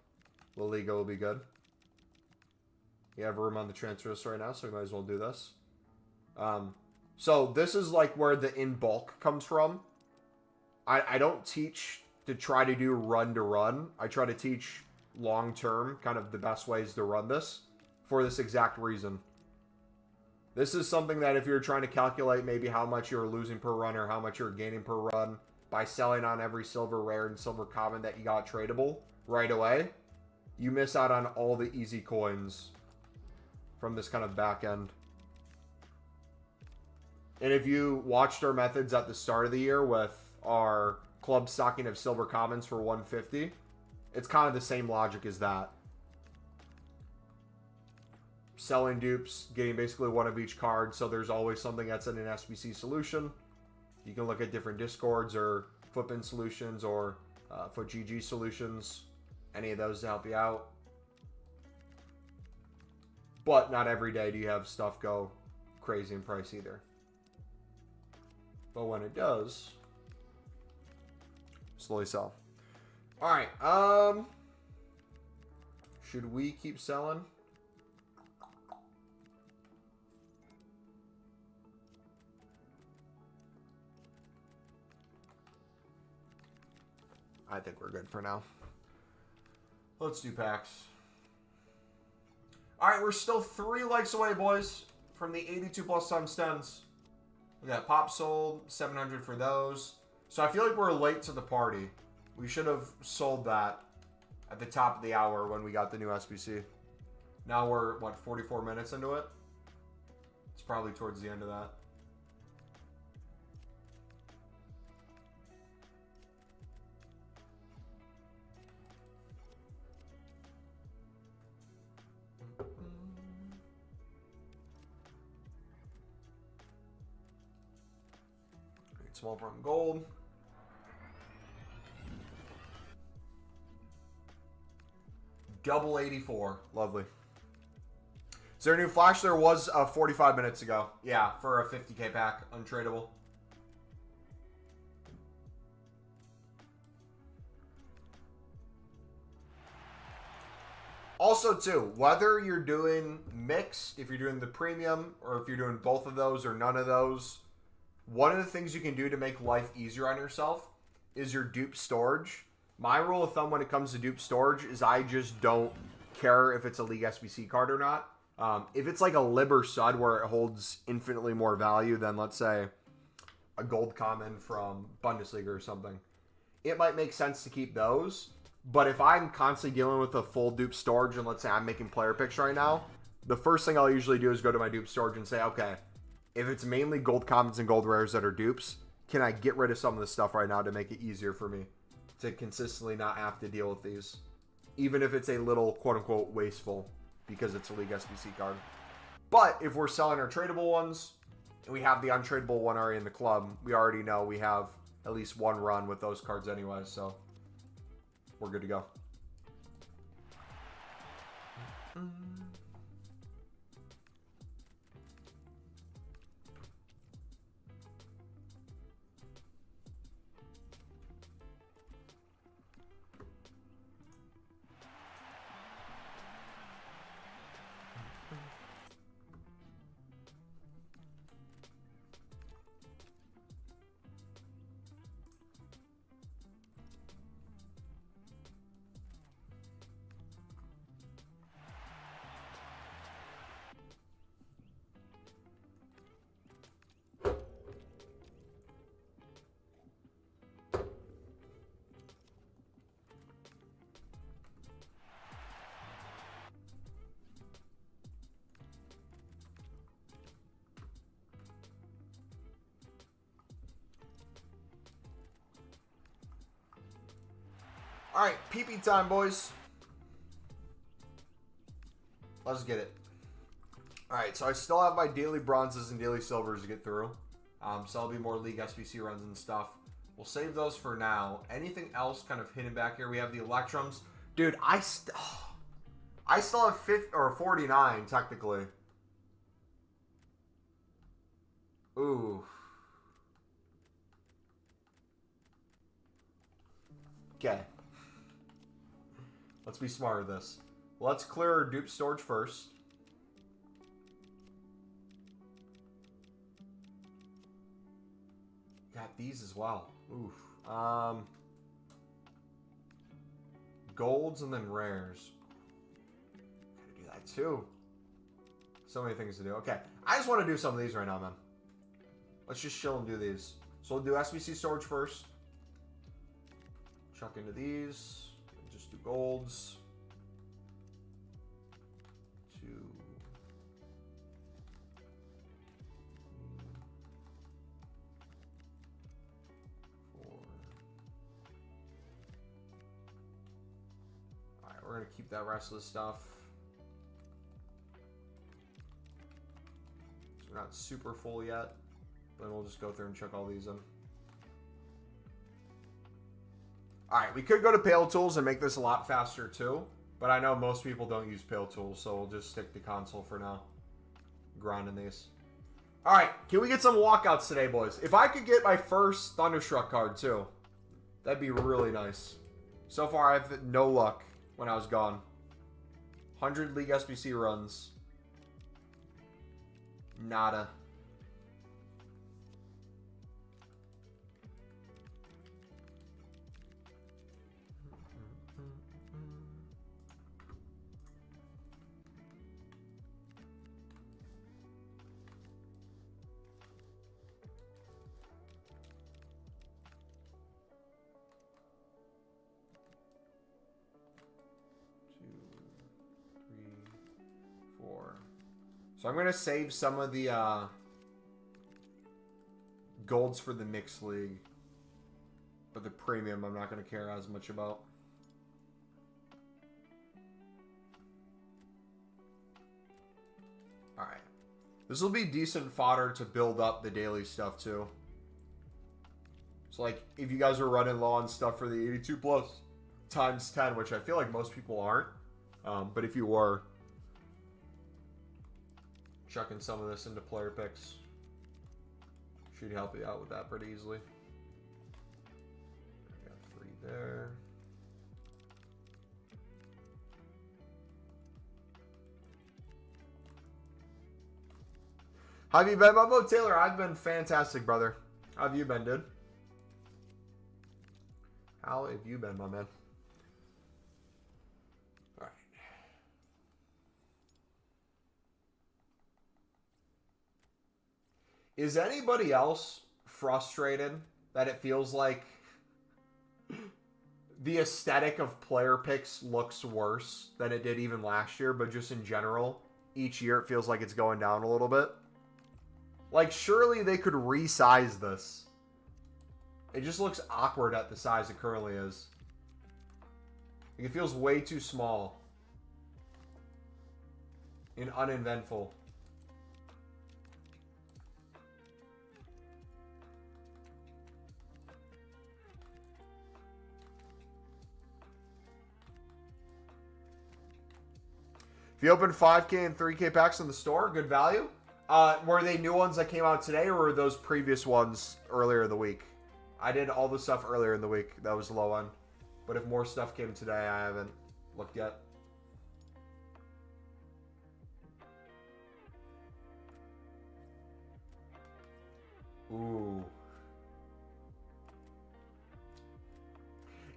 La Liga will be good. You have room on the transfer list right now, so we might as well do this. So this is like where the in bulk comes from. I don't teach to try to do run to run. I try to teach long term, kind of the best ways to run this for this exact reason. This is something that if you're trying to calculate maybe how much you're losing per run or how much you're gaining per run by selling on every silver rare and silver common that you got tradable right away, you miss out on all the easy coins from this kind of back end. And if you watched our methods at the start of the year with our club stocking of silver commons for 150, it's kind of the same logic as that. Selling dupes, getting basically one of each card, so there's always something that's in an SBC solution. You can look at different Discords or Footbin solutions or FootGG solutions, any of those to help you out. But not every day do you have stuff go crazy in price either. But when it does, slowly sell. Alright, should we keep selling? I think we're good for now. Let's do packs. Alright, we're still 3 likes away, boys, from the 82 plus times 10s. We got Pop sold, 700 for those. So I feel like we're late to the party. We should have sold that at the top of the hour when we got the new SBC. Now we're, what, 44 minutes into it? It's probably towards the end of that. Small from gold. Double 84. Lovely. Is there a new flash? There was 45 minutes ago. Yeah, for a 50k pack. Untradeable. Also, too, whether you're doing mixed, if you're doing the premium, or if you're doing both of those or none of those, one of the things you can do to make life easier on yourself is your dupe storage. My rule of thumb when it comes to dupe storage is I just don't care if it's a League SBC card or not. If it's like a Lib or Sud where it holds infinitely more value than, let's say, a gold common from Bundesliga or something, it might make sense to keep those. But if I'm constantly dealing with a full dupe storage, and let's say I'm making player picks right now, the first thing I'll usually do is go to my dupe storage and say, okay, if it's mainly gold commons and gold rares that are dupes, can I get rid of some of this stuff right now to make it easier for me to consistently not have to deal with these? Even if it's a little, quote-unquote, wasteful because it's a League SBC card. But if we're selling our tradable ones, and we have the untradeable one already in the club, we already know we have at least one run with those cards anyway, so we're good to go. All right, PP time, boys. Let's get it. All right, so I still have my daily bronzes and daily silvers to get through. So I'll be more League SBC runs and stuff. We'll save those for now. Anything else kind of hidden back here? We have the Electrums. Dude, I still have 50 or 49 technically. Ooh. Okay. Let's be smart with this. Let's clear our dupe storage first. Got these as well. Oof. Golds and then rares. Gotta do that too. So many things to do. Okay. I just want to do some of these right now, man. Let's just chill and do these. So we'll do SBC storage first. Chuck into these. Just do golds. 2. 4. Alright, we're going to keep that rest of the stuff. So we're not super full yet. Then we'll just go through and check all these in. Alright, we could go to Pale Tools and make this a lot faster too. But I know most people don't use Pale Tools, so we'll just stick to console for now. Grinding these. Alright, can we get some walkouts today, boys? If I could get my first Thunderstruck card too, that'd be really nice. So far, I've had no luck when I was gone. 100 League SBC runs. Nada. So I'm going to save some of the golds for the mixed league. But the premium I'm not going to care as much about. Alright. This will be decent fodder to build up the daily stuff too. So like if you guys are running low on stuff for the 82 plus times 10, which I feel like most people aren't. But if you were, chucking some of this into player picks should help you out with that pretty easily. I got 3 there. How have you been, Mumbo Taylor? I've been fantastic, brother. How have you been, dude? How have you been, my man? All right. Is anybody else frustrated that it feels like the aesthetic of player picks looks worse than it did even last year, but just in general, each year it feels like it's going down a little bit? Like, surely they could resize this. It just looks awkward at the size it currently is. Like, it feels way too small and uneventful. If you open 5K and 3K packs in the store, good value. Were they new ones that came out today, or were those previous ones earlier in the week? I did all the stuff earlier in the week. That was low end. But if more stuff came today, I haven't looked yet. Ooh.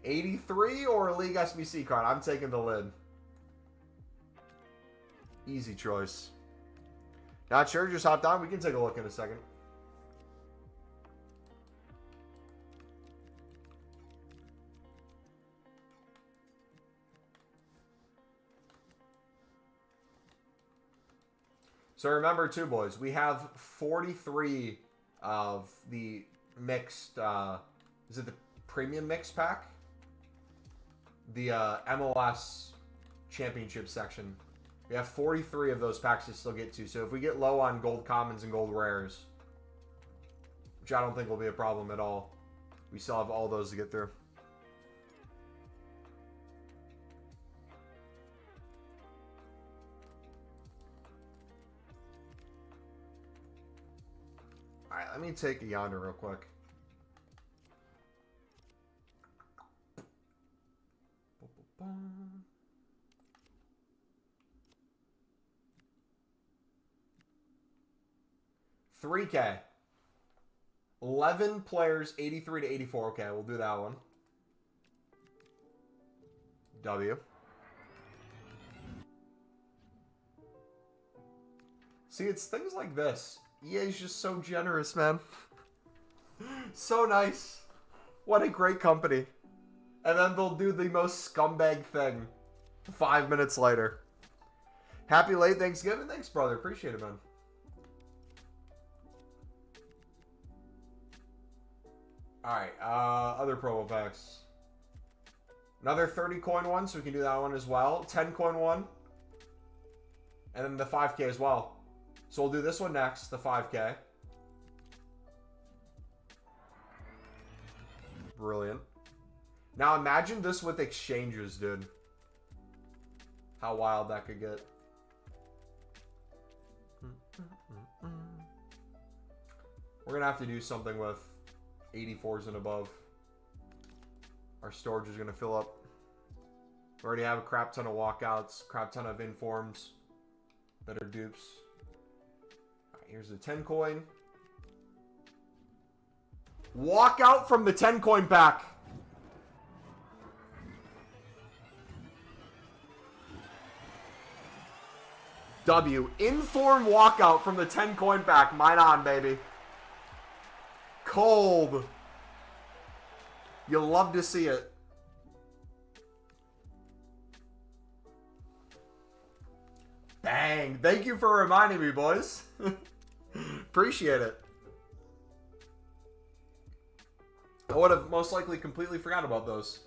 83 or a League SBC card? I'm taking the lid. Easy choice. Not sure, just hopped on. We can take a look in a second. So remember too, boys, we have 43 of the mixed, is it the premium mix pack? The MLS championship section. We have 43 of those packs to still get to. So if we get low on gold commons and gold rares, which I don't think will be a problem at all, we still have all those to get through. All right, let me take a yonder real quick. $3K. 11 players, 83 to 84. Okay, we'll do that one. W. See, it's things like this. EA's just so generous, man. So nice. What a great company. And then they'll do the most scumbag thing 5 minutes later. Happy late Thanksgiving. Thanks, brother. Appreciate it, man. Alright, other promo packs. Another 30 coin one, so we can do that one as well. 10 coin one. And then the 5K as well. So we'll do this one next, the 5K. Brilliant. Now imagine this with exchanges, dude. How wild that could get. We're going to have to do something with 84s and above. Our storage is going to fill up. We already have a crap ton of walkouts, crap ton of informs that are dupes. All right, here's the 10 coin. Walkout from the 10 coin pack. W. Inform walkout from the 10 coin pack. Mine on, baby. Cold. You'll love to see it. Bang. Thank you for reminding me, boys. Appreciate it. I would have most likely completely forgot about those.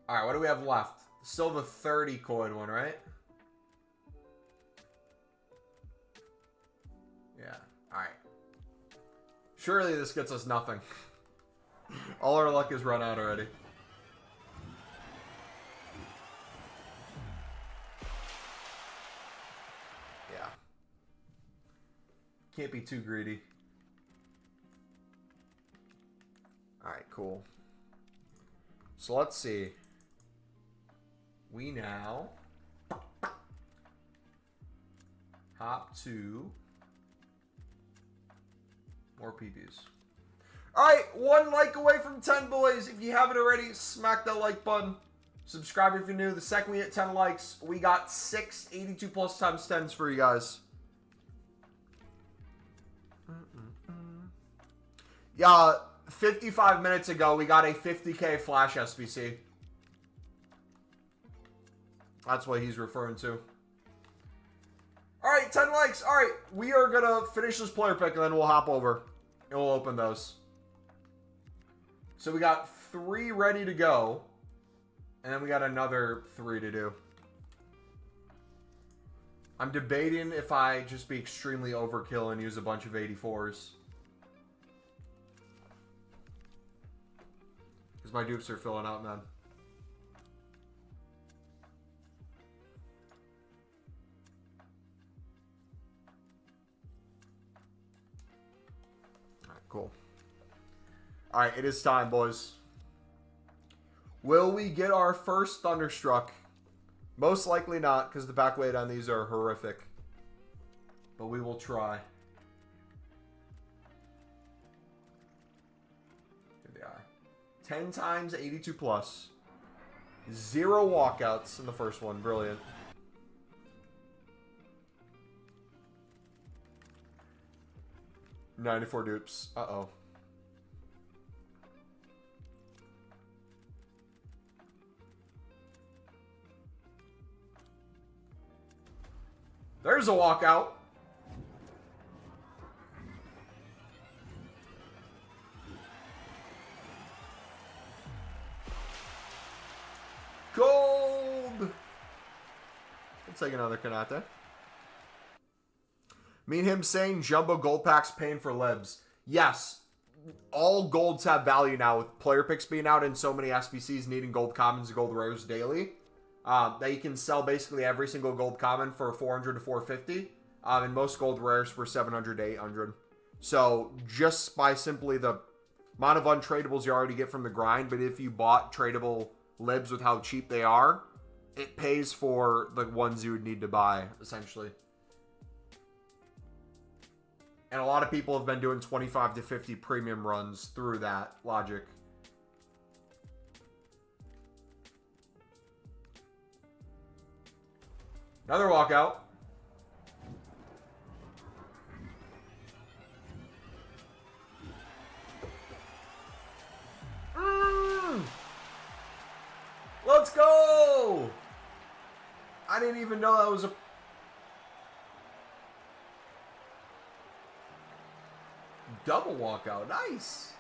Alright, what do we have left? Still the 30 coin one, right? Yeah. Alright. Surely this gets us nothing. All our luck is run out already. Yeah. Can't be too greedy. Alright, cool. So let's see. We now Hop to more PBs. All right, 1 like away from 10, boys. If you haven't already, smack that like button. Subscribe if you're new. The second we hit 10 likes, we got 6 82 plus times 10s for you guys. Yeah, 55 minutes ago, we got a 50K flash SBC. That's what he's referring to. All right, 10 likes. All right, we are going to finish this player pick, and then we'll hop over, and we'll open those. So we got 3 ready to go, and then we got another 3 to do. I'm debating if I just be extremely overkill and use a bunch of 84s. Because my dupes are filling out, man. Alright, cool. Alright, it is time, boys. Will we get our first Thunderstruck? Most likely not, because the back weight on these are horrific. But we will try. Here they are. 10 times 82 plus. 0 walkouts in the first one. Brilliant. $94 dupes. Uh-oh. There's a walkout. Gold. We'll take another Kanata. Me and him saying jumbo gold packs paying for libs. Yes, all golds have value now with player picks being out and so many SBCs needing gold commons and gold rares daily. That you can sell basically every single gold common for 400 to 450, and most gold rares for 700 to 800. So just by simply the amount of untradables you already get from the grind, but if you bought tradable libs with how cheap they are, it pays for the ones you would need to buy, essentially. And a lot of people have been doing 25 to 50 premium runs through that logic. Another walkout. Let's go! I didn't even know that was a... double walkout. Nice.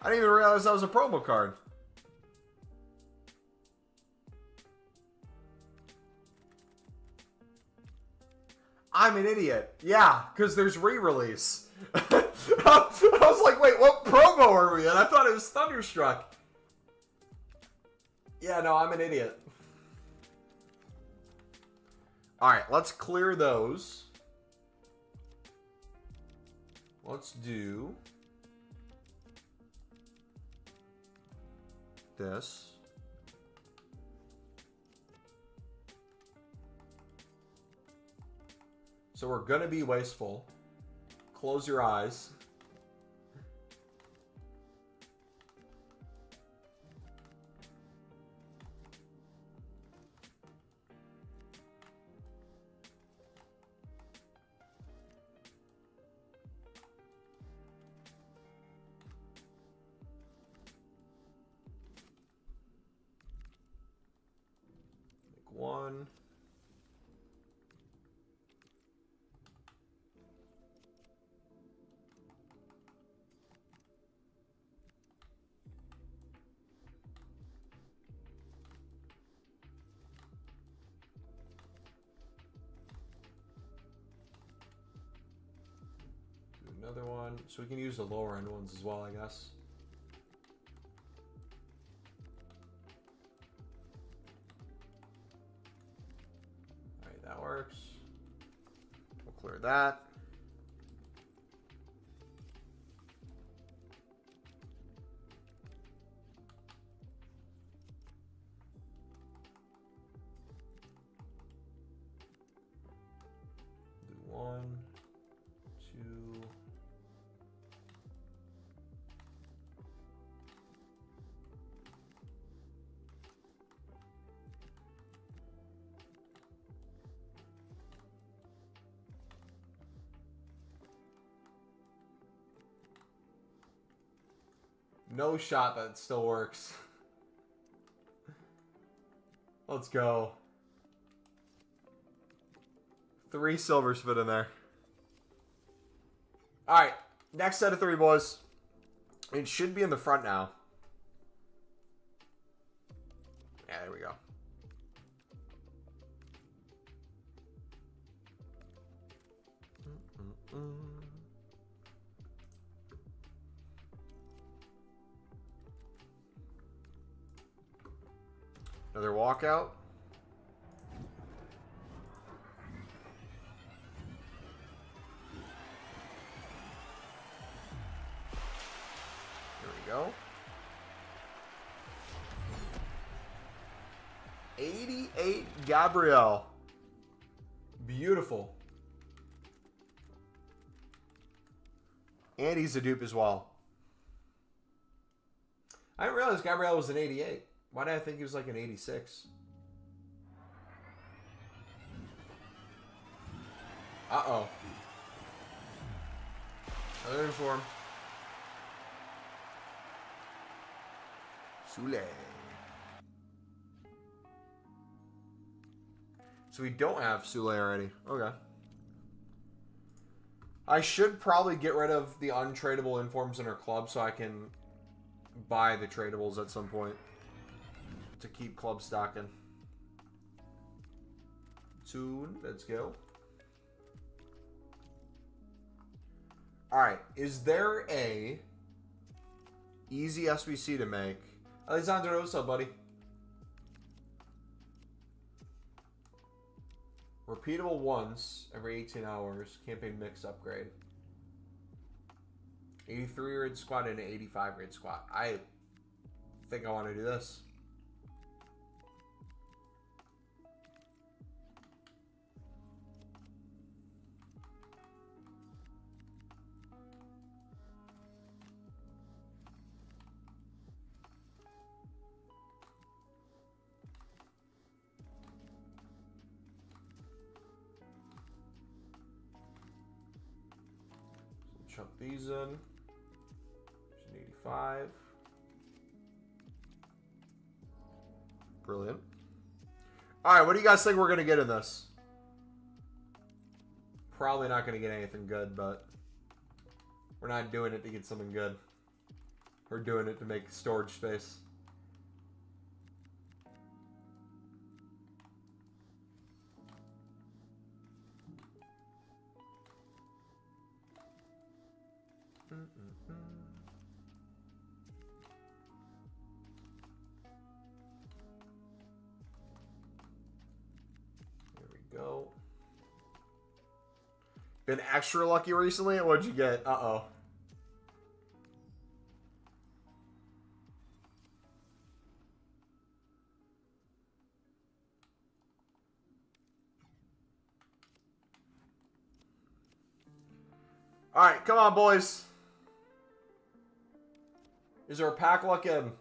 I didn't even realize that was a promo card. I'm an idiot. Yeah, because there's re-release. I was like, wait, what promo are we in? I thought it was Thunderstruck. Yeah, no, I'm an idiot. Alright, let's clear those. Let's do this. So we're going to be wasteful. Close your eyes. Make one. Another one, so we can use the lower end ones as well, I guess. Alright, that works. We'll clear that. No shot that still works. Let's go. 3 silvers fit in there. Alright. Next set of 3, boys. It should be in the front now. Yeah, there we go. Another walkout. There we go. 88 Gabriel. Beautiful. And he's a dupe as well. I didn't realize Gabriel was an 88. Why did I think he was like an 86? Uh-oh. Another uniform. Sule. So we don't have Sule already. Okay. I should probably get rid of the untradeable informs in our club so I can buy the tradables at some point to keep club stocking. Soon, let's go. Alright, is there a easy SBC to make? Alexander, what's up, buddy? Repeatable once every 18 hours. Campaign mix upgrade. 83 raid squad and an 85 raid squad. I think I want to do this. Chuck these in. 85. Brilliant. Alright, what do you guys think we're going to get in this? Probably not going to get anything good, but we're not doing it to get something good. We're doing it to make storage space. There we go. Been extra lucky recently? What'd you get? Uh-oh. Alright, come on, boys. Is there a pack luck in?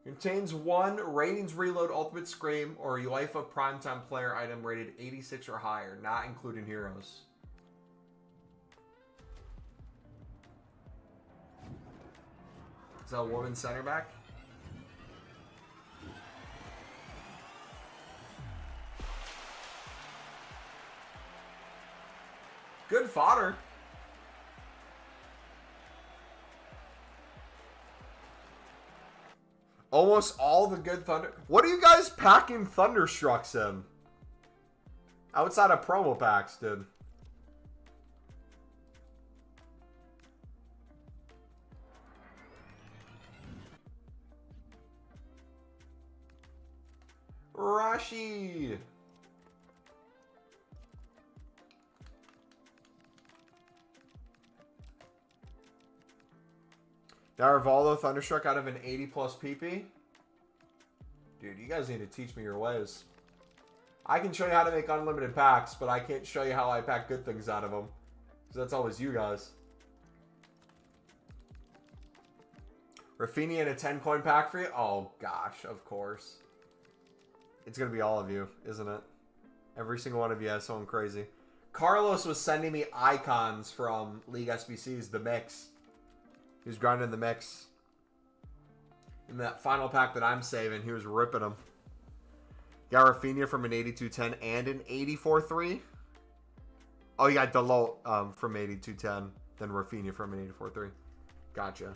Contains 1 Ratings Reload Ultimate Scream or a UEFA Primetime Player item rated 86 or higher, not including heroes. Is that a woman center back? Good fodder. Almost all the good Thunder... What are you guys packing Thunderstrucks in? Outside of promo packs, dude. Rashi. Now Rivaldo Thunderstruck out of an 80 plus PP. Dude, you guys need to teach me your ways. I can show you how to make unlimited packs, but I can't show you how I pack good things out of them. Because that's always you guys. Rafinha in a 10 coin pack for you? Oh gosh, of course. It's going to be all of you, isn't it? Every single one of you has someone crazy. Carlos was sending me icons from League SBCs, the mix. He was grinding the mix. In that final pack that I'm saving, he was ripping them. Got Rafinha from an 82-10 and an 84-3. Oh, you got Dalot from 82-10, then Rafinha from an 84-3. Gotcha.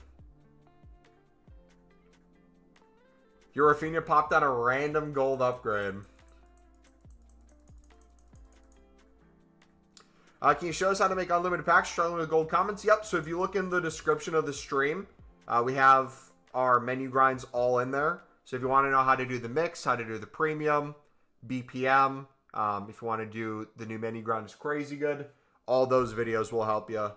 Your Rafinha popped out a random gold upgrade. Can you show us how to make unlimited packs struggling with gold comments? Yep. So if you look in the description of the stream, we have our menu grinds all in there. So if you want to know how to do the mix, how to do the premium, BPM, if you want to do the new menu grind is crazy good, all those videos will help you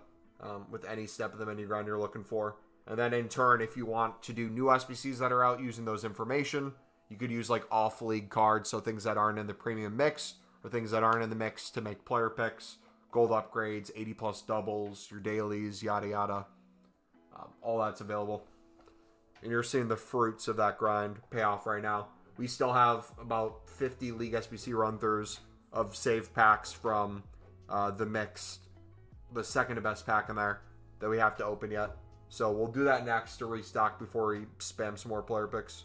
with any step of the menu grind you're looking for. And then in turn, if you want to do new SBCs that are out using those information, you could use like off-league cards, so things that aren't in the premium mix or things that aren't in the mix to make player picks, gold upgrades, 80+ doubles, your dailies, yada yada. All that's available. And you're seeing the fruits of that grind pay off right now. We still have about 50 League SBC run-throughs of save packs from the mixed, the second to best pack in there that we have to open yet. So we'll do that next to restock before we spam some more player picks.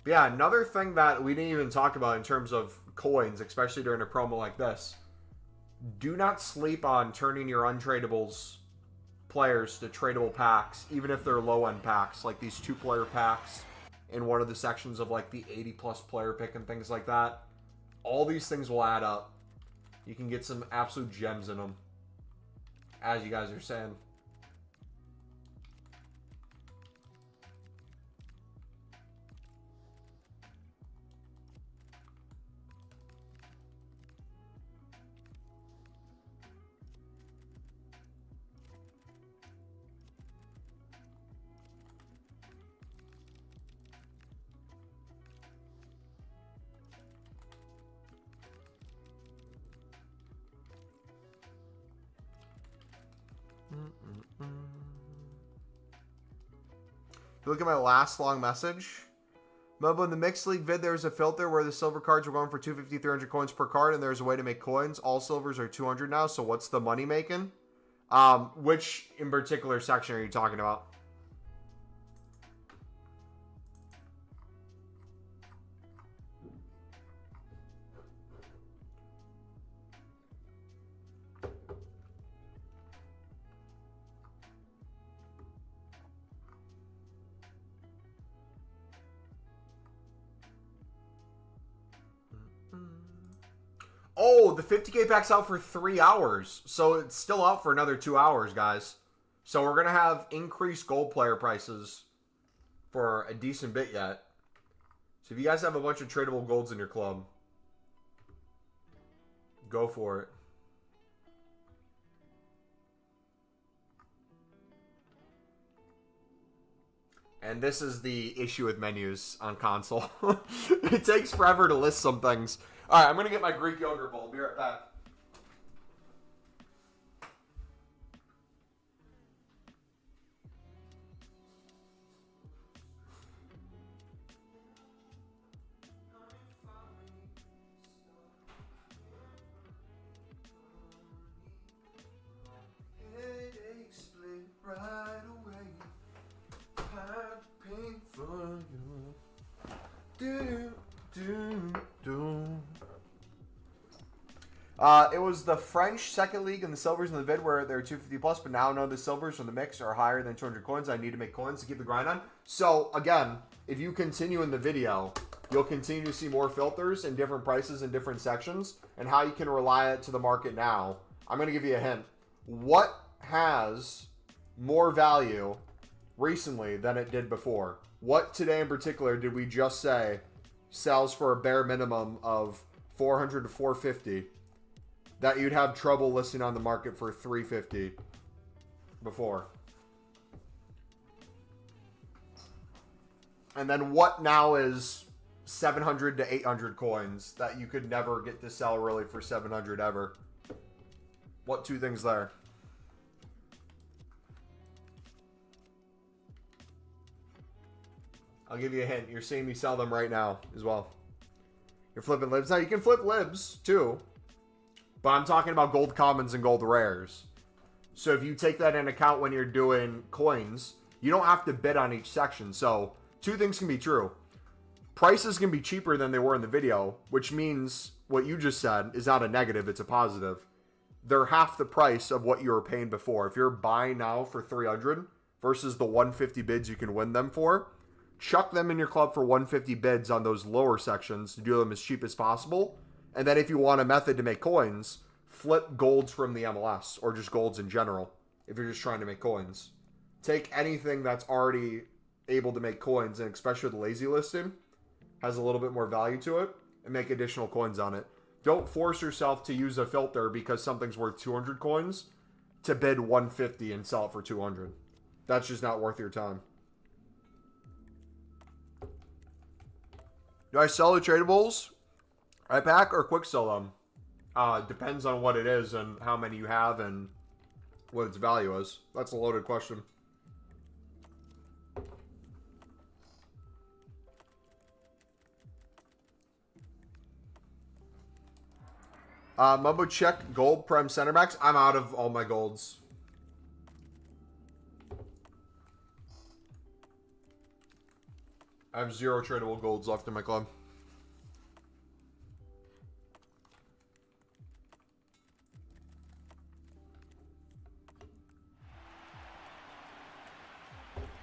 But yeah, another thing that we didn't even talk about in terms of coins, especially during a promo like this, do not sleep on turning your untradables players to tradable packs, even if they're low-end packs, like these 2-player packs in one of the sections of like the 80+ player pick and things like that. All these things will add up. You can get some absolute gems in them, as you guys are saying. If you look at my last long message, Mobo, in the Mixed League vid, there's a filter where the silver cards were going for 250, 300 coins per card, and there's a way to make coins. All silvers are 200 now, so what's the money making? Which in particular section are you talking about? Oh, the 50K pack's out for 3 hours. So it's still out for another 2 hours, guys. So we're going to have increased gold player prices for a decent bit yet. So if you guys have a bunch of tradable golds in your club, go for it. And this is the issue with menus on console. It takes forever to list some things. All right, I'm going to get my Greek yogurt bowl. Be right back. It was the French second league and the silvers in the vid where they're 250 plus, but now the silvers from the mix are higher than 200 coins. I need to make coins to keep the grind on. So again, if you continue in the video, you'll continue to see more filters and different prices in different sections and how you can rely it to the market now. I'm going to give you a hint. What has more value recently than it did before? What today in particular did we just say sells for a bare minimum of 400 to 450 that you'd have trouble listing on the market for 350 before? And then what now is 700 to 800 coins that you could never get to sell really for 700 ever? What two things there? I'll give you a hint. You're seeing me sell them right now as well. You're flipping libs. Now, you can flip libs, too. But I'm talking about gold commons and gold rares. So if you take that into account when you're doing coins, you don't have to bid on each section. So two things can be true. Prices can be cheaper than they were in the video, which means what you just said is not a negative, it's a positive. They're half the price of what you were paying before. If you're buying now for 300 versus the 150 bids you can win them for, chuck them in your club for 150 bids on those lower sections to do them as cheap as possible. And then if you want a method to make coins, flip golds from the MLS or just golds in general if you're just trying to make coins. Take anything that's already able to make coins, and especially the lazy listing has a little bit more value to it, and make additional coins on it. Don't force yourself to use a filter because something's worth 200 coins to bid 150 and sell it for 200. That's just not worth your time. Do I sell the tradables? I pack or quick sell them? Depends on what it is and how many you have and what its value is. That's a loaded question. Mumbo check gold prem center backs. I'm out of all my golds. I have 0 tradable golds left in my club.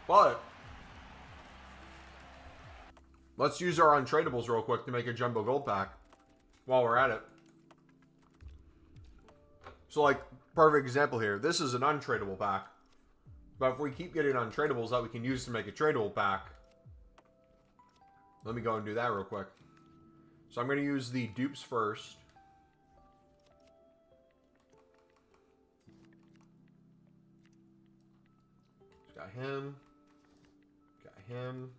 But let's use our untradables real quick to make a jumbo gold pack while we're at it. So, like, perfect example here. This is an untradable pack. But if we keep getting untradables that we can use to make a tradable pack, let me go and do that real quick. So I'm going to use the dupes first. Got him. Got him.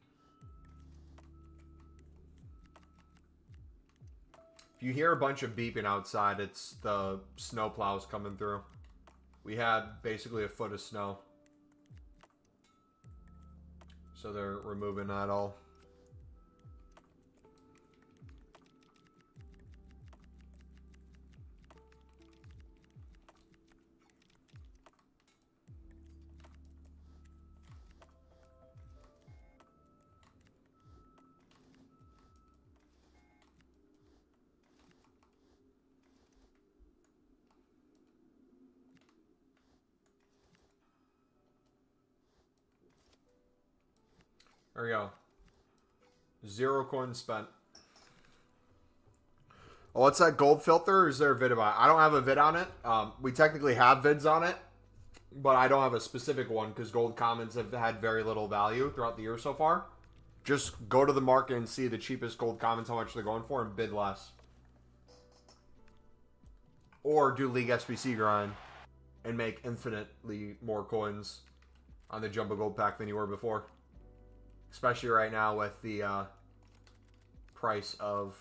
If you hear a bunch of beeping outside, it's the snow plows coming through. We had basically a foot of snow. So they're removing that all. There we go. 0 coins spent. Oh, what's that gold filter? Or is there a vid about it? I don't have a vid on it. We technically have vids on it, but I don't have a specific one because gold commons have had very little value throughout the year so far. Just go to the market and see the cheapest gold commons, how much they're going for, and bid less. Or do League SBC grind and make infinitely more coins on the jumbo gold pack than you were before. Especially right now with the price of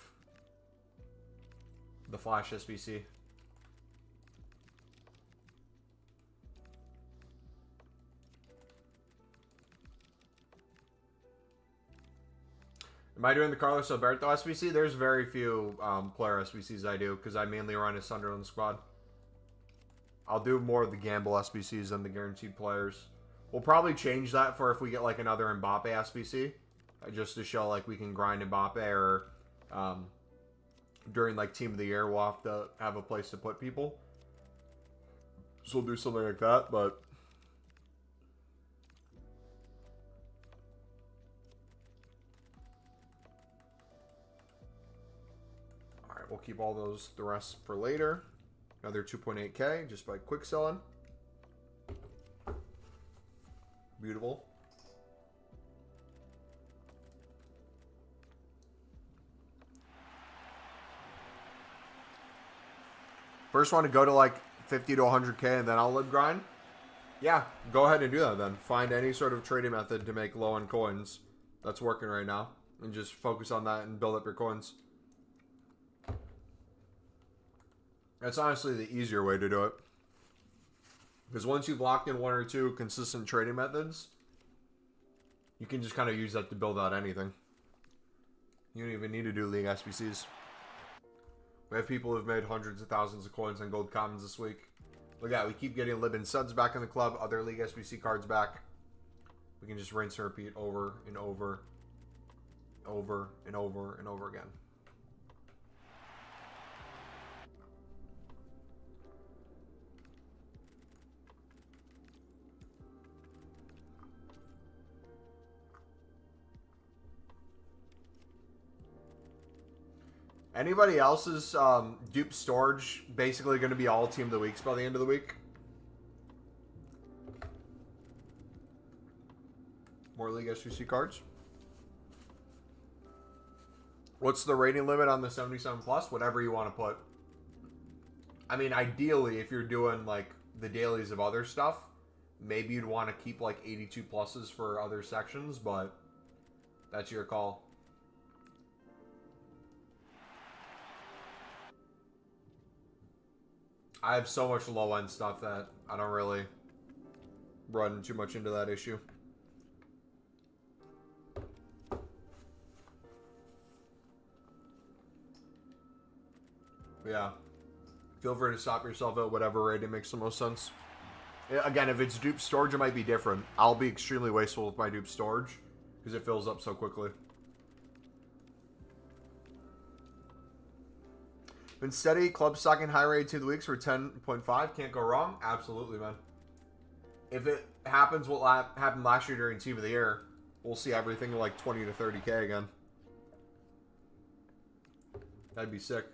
the Flash SBC. Am I doing the Carlos Alberto SBC? There's very few player SBCs I do because I mainly run a Sunderland squad. I'll do more of the gamble SBCs than the guaranteed players. We'll probably change that for if we get like another Mbappe SBC, just to show like we can grind Mbappe, or during like Team of the Year we'll have to have a place to put people. So we'll do something like that, but all right, we'll keep all those, the rest for later. Another 2.8K just by quick selling. Beautiful. First one to go to like 50 to 100K and then I'll lib grind. Yeah, go ahead and do that then. Find any sort of trading method to make low on coins that's working right now and just focus on that and build up your coins. That's honestly the easier way to do it. Because once you've locked in 1 or 2 consistent trading methods, You can just kind of use that to build out anything. You don't even need to do League SBCs. We have people who've made hundreds of thousands of coins on gold commons this week. Look at that. We keep getting Libin Suds back in the club. Other League SBC cards back. We can just rinse and repeat over and over. Over and over and over again. Anybody else's dupe storage basically going to be all team of the weeks by the end of the week? More League SBC cards. What's the rating limit on the 77 plus? Whatever you want to put. I mean, ideally, if you're doing like the dailies of other stuff, maybe you'd want to keep like 82 pluses for other sections, but that's your call. I have so much low-end stuff that I don't really run too much into that issue. Yeah. Feel free to stop yourself at whatever rating makes the most sense. Again, if it's dupe storage, it might be different. I'll be extremely wasteful with my dupe storage because it fills up so quickly. Been steady, club stock and high rate 2 weeks for 10.5. Can't go wrong. Absolutely, man. If it happens what happened last year during Team of the Year, we'll see everything like 20 to 30K again. That'd be sick.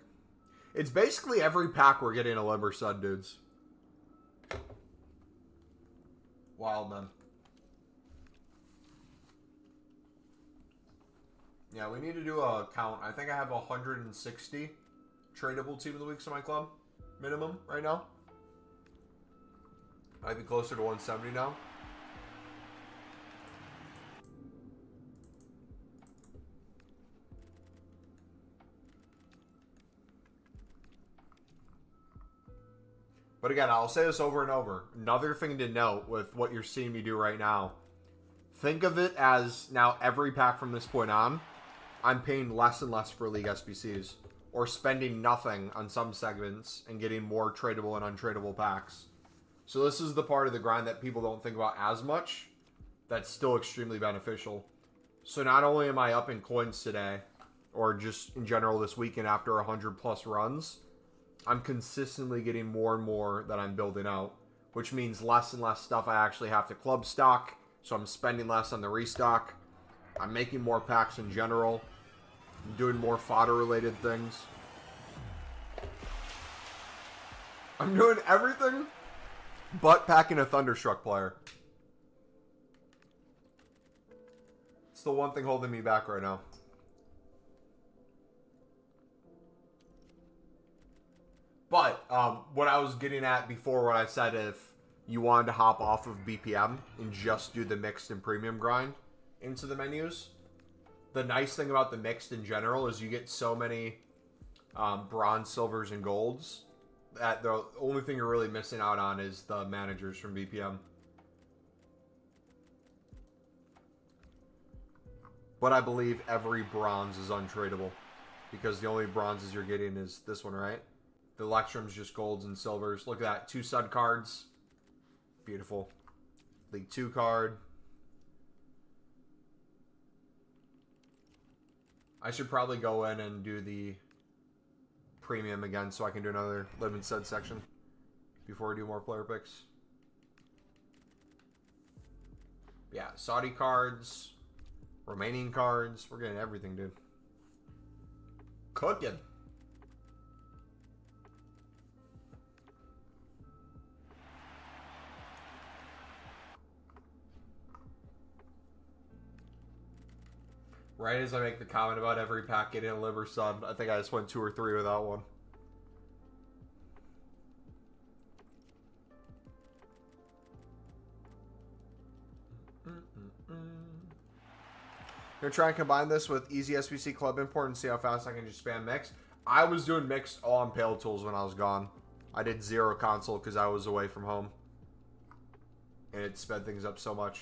It's basically every pack we're getting a Limber Sud, dudes. Wild, man. Yeah, we need to do a count. I think I have 160 tradable team of the weeks in my club. Minimum right now. Might be closer to 170 now. But again, I'll say this over and over. Another thing to note with what you're seeing me do right now. Think of it as now every pack from this point on, I'm paying less and less for League SBCs. Or spending nothing on some segments and getting more tradable and untradeable packs. So this is the part of the grind that people don't think about as much. That's still extremely beneficial. So not only am I up in coins today, or just in general this weekend after 100 plus runs, I'm consistently getting more and more that I'm building out. Which means less and less stuff I actually have to club stock. So I'm spending less on the restock. I'm making more packs in general. I'm doing more fodder-related things. I'm doing everything but packing a Thunderstruck player. It's the one thing holding me back right now. But what I was getting at before when I said if you wanted to hop off of BPM and just do the mixed and premium grind into the menus, the nice thing about the mixed in general is you get so many bronze, silvers, and golds that the only thing you're really missing out on is the managers from BPM. But I believe every bronze is untradeable because the only bronzes you're getting is this one, right? The Electrum's just golds and silvers. Look at that. 2 Sud cards. Beautiful. League 2 card. I should probably go in and do the premium again so I can do another Live and Sud section before we do more player picks. Yeah, Saudi cards, Romanian cards. We're getting everything, dude. Cooking. Right as I make the comment about every pack getting a Liver Sub, I think I just went 2 or 3 without one. Gonna try and combine this with easy SBC club import and see how fast I can just spam mix. I was doing mixed all on Pale Tools when I was gone. I did 0 console because I was away from home. And it sped things up so much.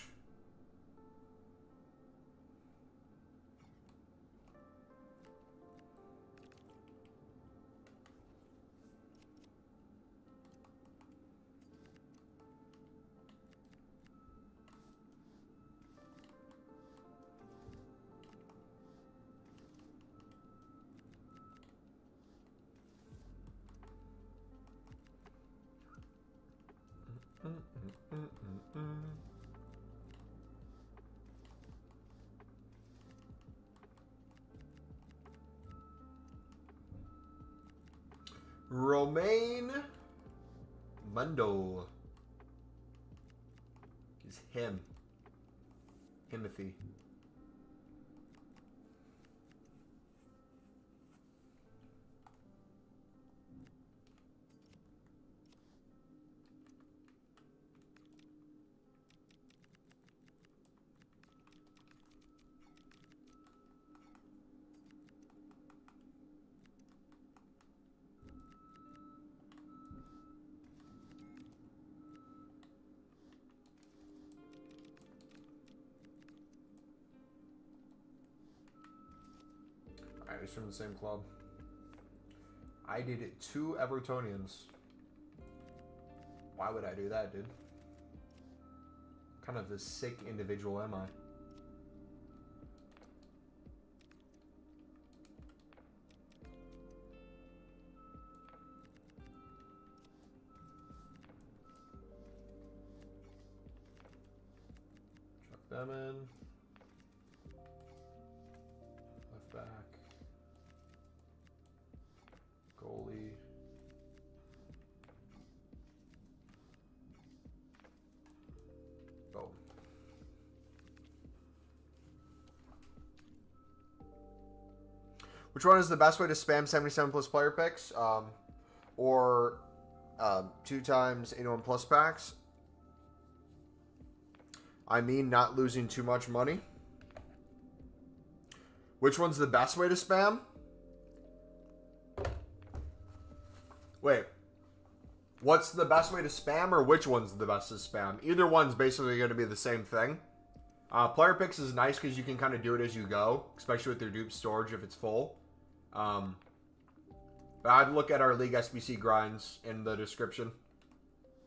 Romain Mundo. He's him. Timothy. Alright, he's from the same club. I did it 2 Evertonians. Why would I do that, dude? What kind of a sick individual am I? Chuck them in. Left back. Goalie. Boom. Which one is the best way to spam 77 plus player picks? Or 2 times 81 plus packs? I mean, not losing too much money. Which one's the best way to spam? Wait. What's the best way to spam, or which one's the best to spam? Either one's basically going to be the same thing. Player picks is nice because you can kind of do it as you go, especially with your dupe storage if it's full. But I'd look at our League SBC grinds in the description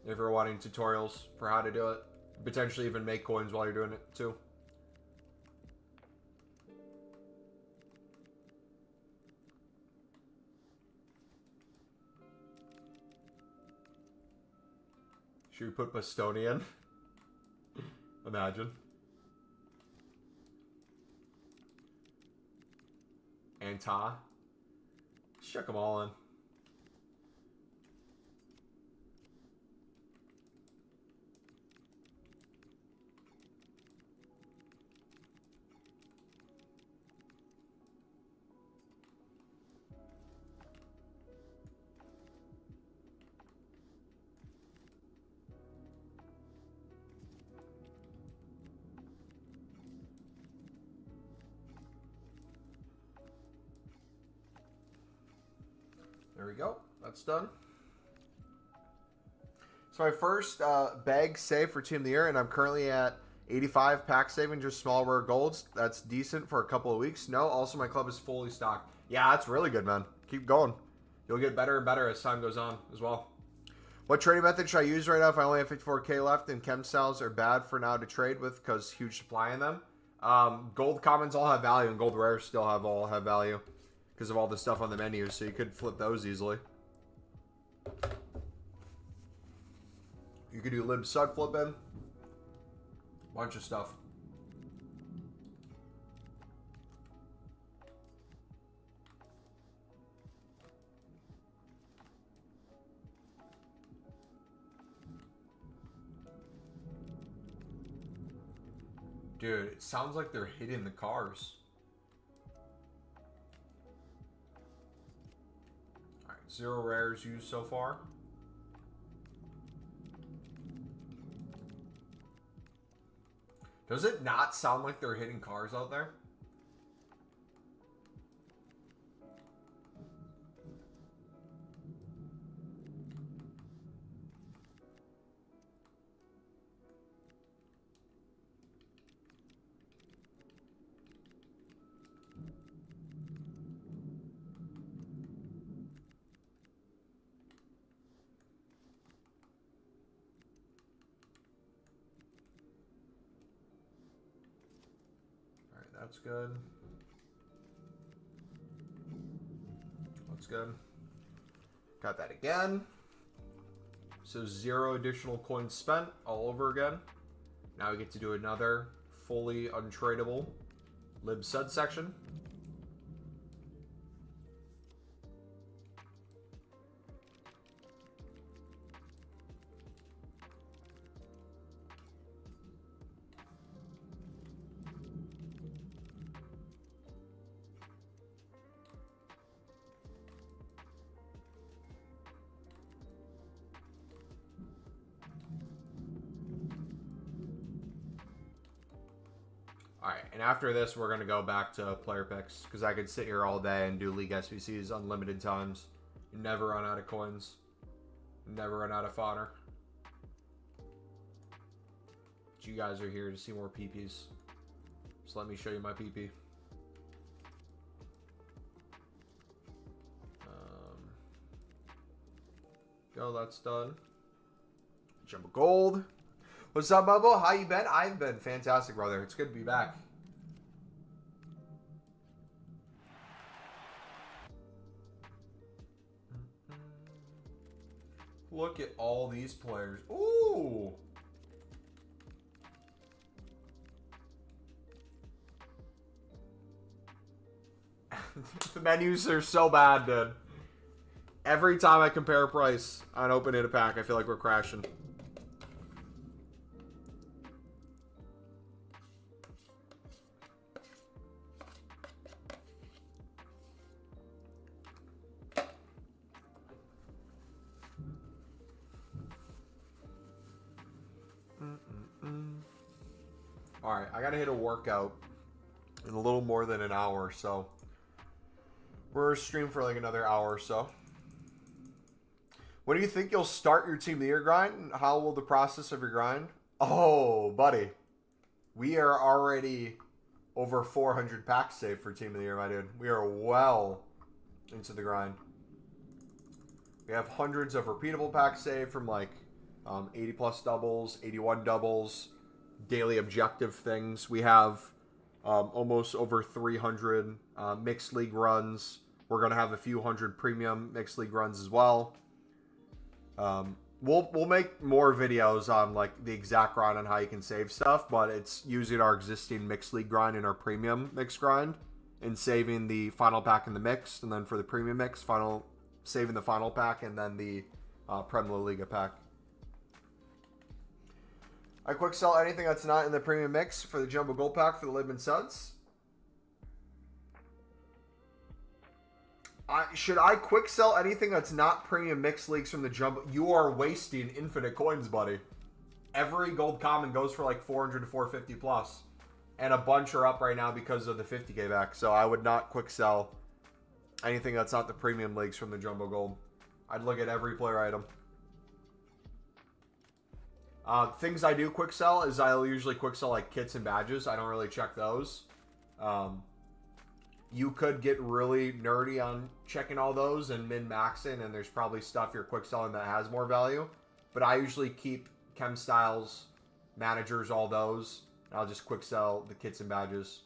if you're wanting tutorials for how to do it. Potentially even make coins while you're doing it too. Should we put Bostonian? Imagine. Anta. Check them all in. There we go. That's done. So my first bag save for Team of the Year, and I'm currently at 85 pack saving, just small rare golds. That's decent for a couple of weeks. No, also my club is fully stocked. Yeah, that's really good, man. Keep going. You'll get better and better as time goes on as well. What trading method should I use right now if I only have 54K left and chem cells are bad for now to trade with because huge supply in them? Gold commons all have value and gold rares still all have value because of all the stuff on the menu, so you could flip those easily. You could do lib sud flipping. Bunch of stuff. Dude, it sounds like they're hitting the cars. Alright, 0 rares used so far. Does it not sound like they're hitting cars out there? That's good. That's good. Got that again. So 0 additional coins spent all over again. Now we get to do another fully untradeable lib sud section. and after this, we're going to go back to player picks because I could sit here all day and do League SBCs unlimited times. You never run out of coins. Never run out of fodder. But you guys are here to see more PPs. So let me show you my PP. Go, that's done. Jumbo Gold. What's up, Bubble? How you been? I've been fantastic, brother. It's good to be back. Look at all these players. Ooh. The menus are so bad, dude. Every time I compare price on open in a pack, I feel like we're crashing. Alright, I gotta hit a workout in a little more than an hour, so we're streaming for like another hour or so. When do you think you'll start your Team of the Year grind? How will the process of your grind? Oh, buddy. We are already over 400 packs saved for Team of the Year, my dude. We are well into the grind. We have hundreds of repeatable packs saved from like 80 plus doubles, 81 doubles, daily objective things. We have almost over 300 mixed league runs. We're going to have a few hundred premium mixed league runs as well. We'll make more videos on like the exact grind on how you can save stuff, but it's using our existing mixed league grind and our premium mix grind and saving the final pack in the mixed, and then for the premium mix, saving the final pack and then the Prem La Liga pack. I quick sell anything that's not in the premium mix for the Jumbo Gold pack for the Libman Suds. Should I quick sell anything that's not premium mixed leagues from the Jumbo? You are wasting infinite coins, buddy. Every gold common goes for like 400 to 450 plus. And a bunch are up right now because of the 50k back. So I would not quick sell anything that's not the premium leagues from the Jumbo Gold. I'd look at every player item. Things I do quick sell is I'll usually quick sell like kits and badges. I don't really check those. You could get really nerdy on checking all those and min-maxing, and there's probably stuff you're quick selling that has more value. But I usually keep chem styles, managers, all those. And I'll just quick sell the kits and badges.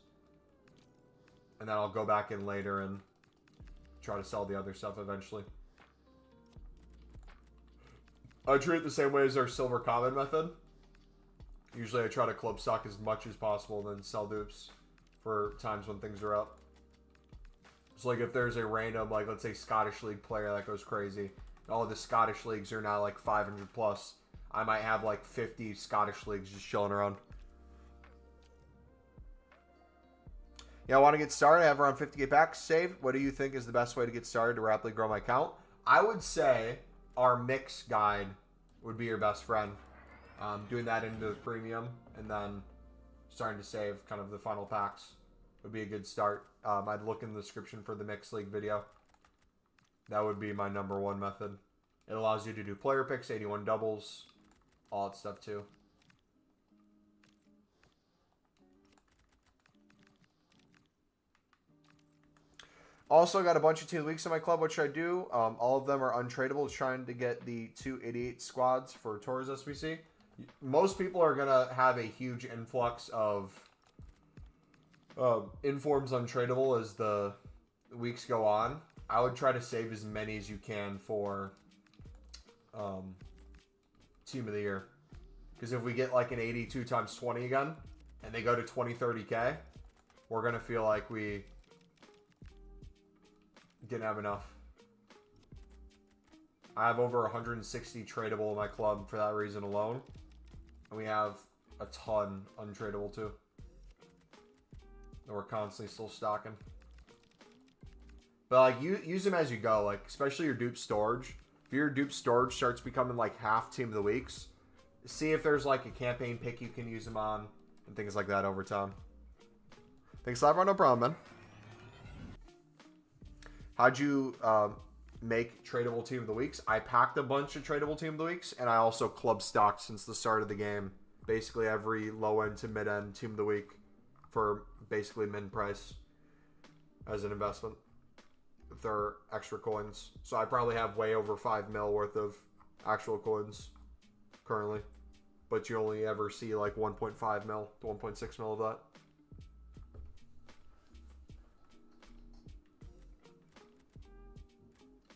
And then I'll go back in later and try to sell the other stuff eventually. I treat it the same way as our silver common method. Usually I try to club stock as much as possible and then sell dupes for times when things are up. So like if there's a random, like let's say Scottish League player that goes crazy, all of the Scottish Leagues are now like 500 plus, I might have like 50 Scottish Leagues just chilling around. Yeah, I want to get started. I have around 50k packs saved. What do you think is the best way to get started to rapidly grow my account? I would say our mix guide would be your best friend. Doing that into the premium and then starting to save kind of the final packs would be a good start. I'd look in the description for the mixed league video. That would be my #1 method. It allows you to do player picks, 81 doubles, all that stuff too. Also got a bunch of team weeks in my club. What should I do? All of them are untradeable. Trying to get the 288 squads for Torres SBC. Most people are going to have a huge influx of informs untradeable as the weeks go on. I would try to save as many as you can for Team of the Year. Because if we get like an 82 times 20 again, and they go to 20, 30k, we're going to feel like we didn't have enough. I have over 160 tradable in my club for that reason alone. And we have a ton untradeable too. And we're constantly still stocking. But like, use them as you go. Like, especially your dupe storage. If your dupe storage starts becoming like half team of the weeks, see if there's like a campaign pick you can use them on and things like that over time. Thanks, Live, no problem, man. How'd you make tradable team of the weeks? I packed a bunch of tradable team of the weeks, and I also club stocked since the start of the game. Basically every low end to mid end team of the week for basically min price as an investment. If there are extra coins. So I probably have way over 5 mil worth of actual coins currently. But you only ever see like 1.5 mil to 1.6 mil of that.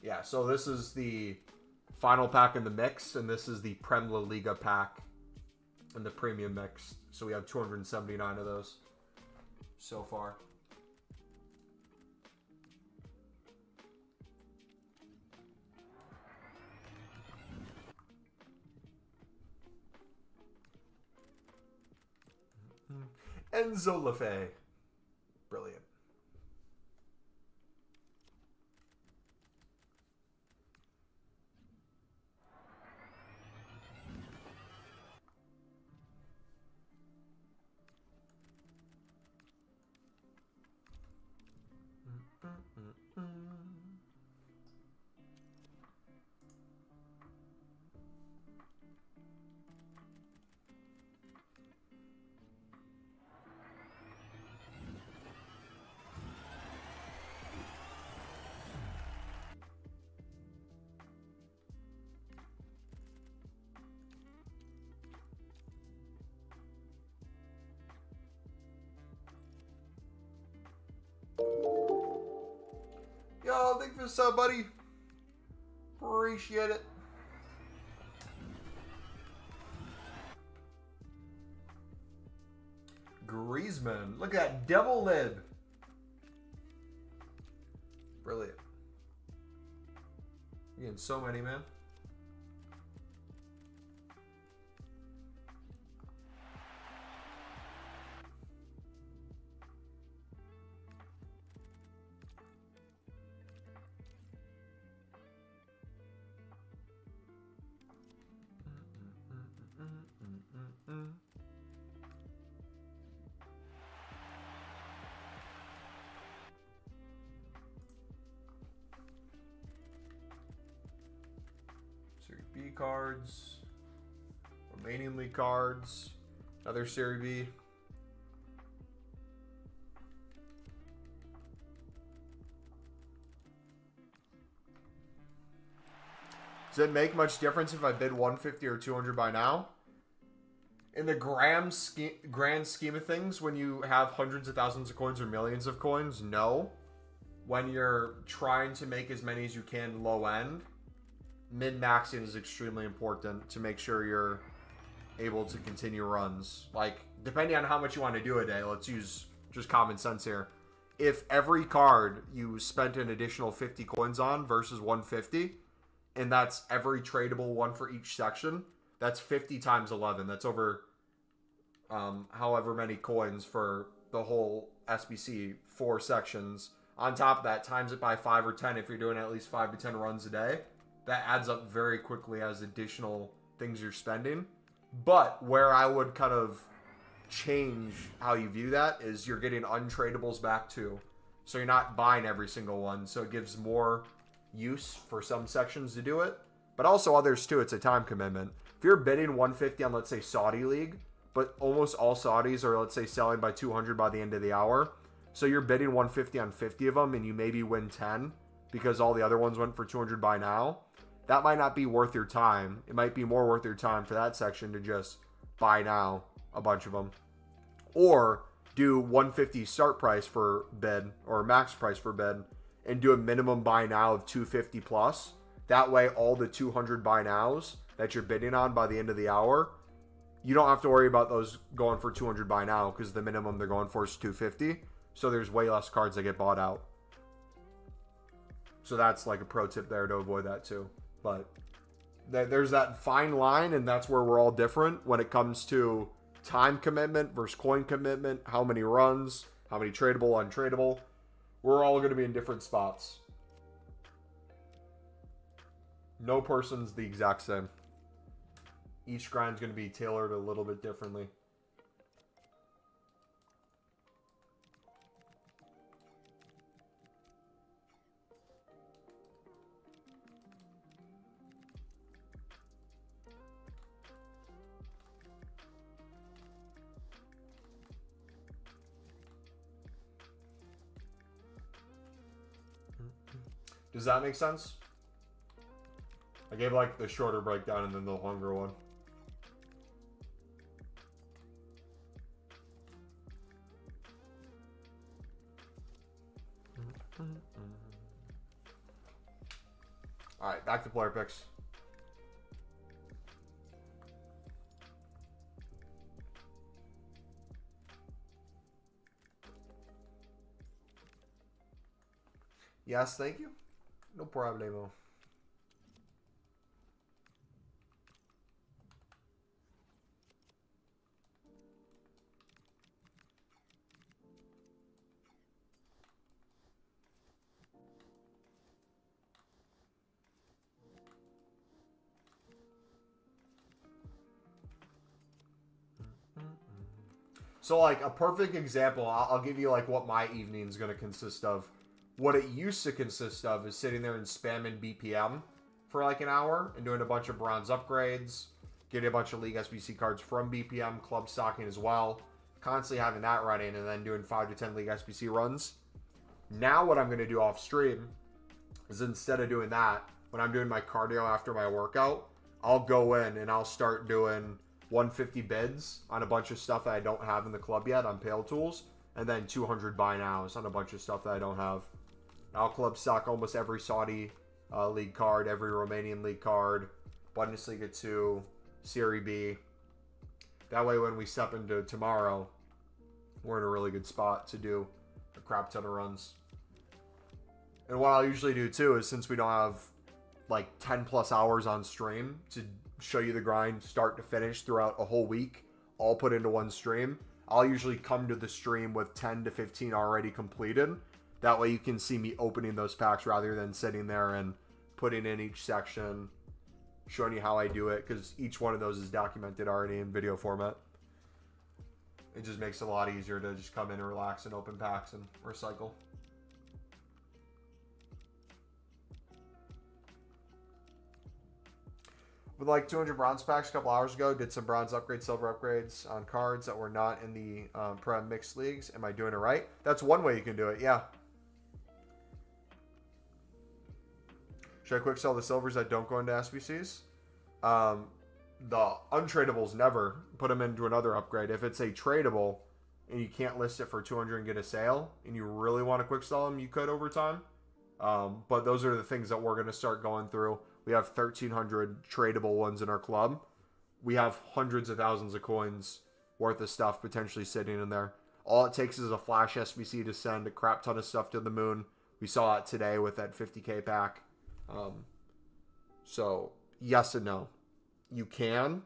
Yeah, so this is the final pack in the mix, and this is the Prem La Liga pack in the premium mix. So we have 279 of those so far. Enzo Lefebvre. Brilliant. Yo, thank you for the sub, buddy. Appreciate it. Griezmann. Look at that devil lid. Brilliant. You're getting so many, man. Series B cards, Romanian League cards, another Serie B. Does it make much difference if I bid 150 or 200 by now? In the grand scheme of things, when you have hundreds of thousands of coins or millions of coins, no. When you're trying to make as many as you can low end, min-maxing is extremely important to make sure you're able to continue runs. Like, depending on how much you want to do a day, let's use just common sense here. If every card you spent an additional 50 coins on versus 150, and that's every tradable one for each section, that's 50 times 11. That's over however many coins for the whole SBC, 4 sections. On top of that, times it by 5 or 10 if you're doing at least 5 to 10 runs a day. That adds up very quickly as additional things you're spending. But where I would kind of change how you view that is you're getting untradables back too. So you're not buying every single one. So it gives more use for some sections to do it. But also others too, it's a time commitment. If you're bidding 150 on, let's say, Saudi League, but almost all Saudis are, let's say, selling by 200 by the end of the hour. So you're bidding 150 on 50 of them and you maybe win 10 because all the other ones went for 200 by now. That might not be worth your time. It might be more worth your time for that section to just buy now a bunch of them. Or do 150 start price for bid or max price for bid and do a minimum buy now of 250 plus. That way all the 200 buy nows that you're bidding on by the end of the hour, you don't have to worry about those going for 200 buy now because the minimum they're going for is 250. So there's way less cards that get bought out. So that's like a pro tip there to avoid that too. But there's that fine line, and that's where we're all different when it comes to time commitment versus coin commitment, how many runs, how many tradable, untradeable. We're all going to be in different spots. No person's the exact same. Each grind's going to be tailored a little bit differently. Does that make sense? I gave like the shorter breakdown and then the longer one. All right, back to player picks. Yes, thank you. No problemo. So, like, a perfect example, I'll give you, like, what my evening's going to consist of. What it used to consist of is sitting there and spamming BPM for, like, an hour and doing a bunch of bronze upgrades, getting a bunch of League SBC cards from BPM, club stocking as well, constantly having that running, and then doing 5 to 10 League SBC runs. Now what I'm going to do off stream is instead of doing that, when I'm doing my cardio after my workout, I'll go in and I'll start doing 150 bids on a bunch of stuff that I don't have in the club yet on Pale Tools, and then 200 buy nows on a bunch of stuff that I don't have. I'll club stock almost every Saudi league card, every Romanian league card, Bundesliga 2, Serie B. That way when we step into tomorrow, we're in a really good spot to do a crap ton of runs. And what I'll usually do too is, since we don't have like 10 plus hours on stream to show you the grind start to finish throughout a whole week, all put into one stream, I'll usually come to the stream with 10 to 15 already completed. That way you can see me opening those packs rather than sitting there and putting in each section, showing you how I do it, because each one of those is documented already in video format. It just makes it a lot easier to just come in and relax and open packs and recycle. With like 200 bronze packs a couple hours ago, did some bronze upgrades, silver upgrades on cards that were not in the Prem mixed leagues. Am I doing it right? That's one way you can do it, yeah. Should I quick sell the silvers that don't go into SBCs? The untradables, never. Put them into another upgrade. If it's a tradable and you can't list it for 200 and get a sale, and you really want to quick sell them, you could over time. But those are the things that we're going to start going through. We have 1,300 tradable ones in our club. We have hundreds of thousands of coins worth of stuff potentially sitting in there. All it takes is a flash SBC to send a crap ton of stuff to the moon. We saw it today with that 50K pack. So, yes and no. You can.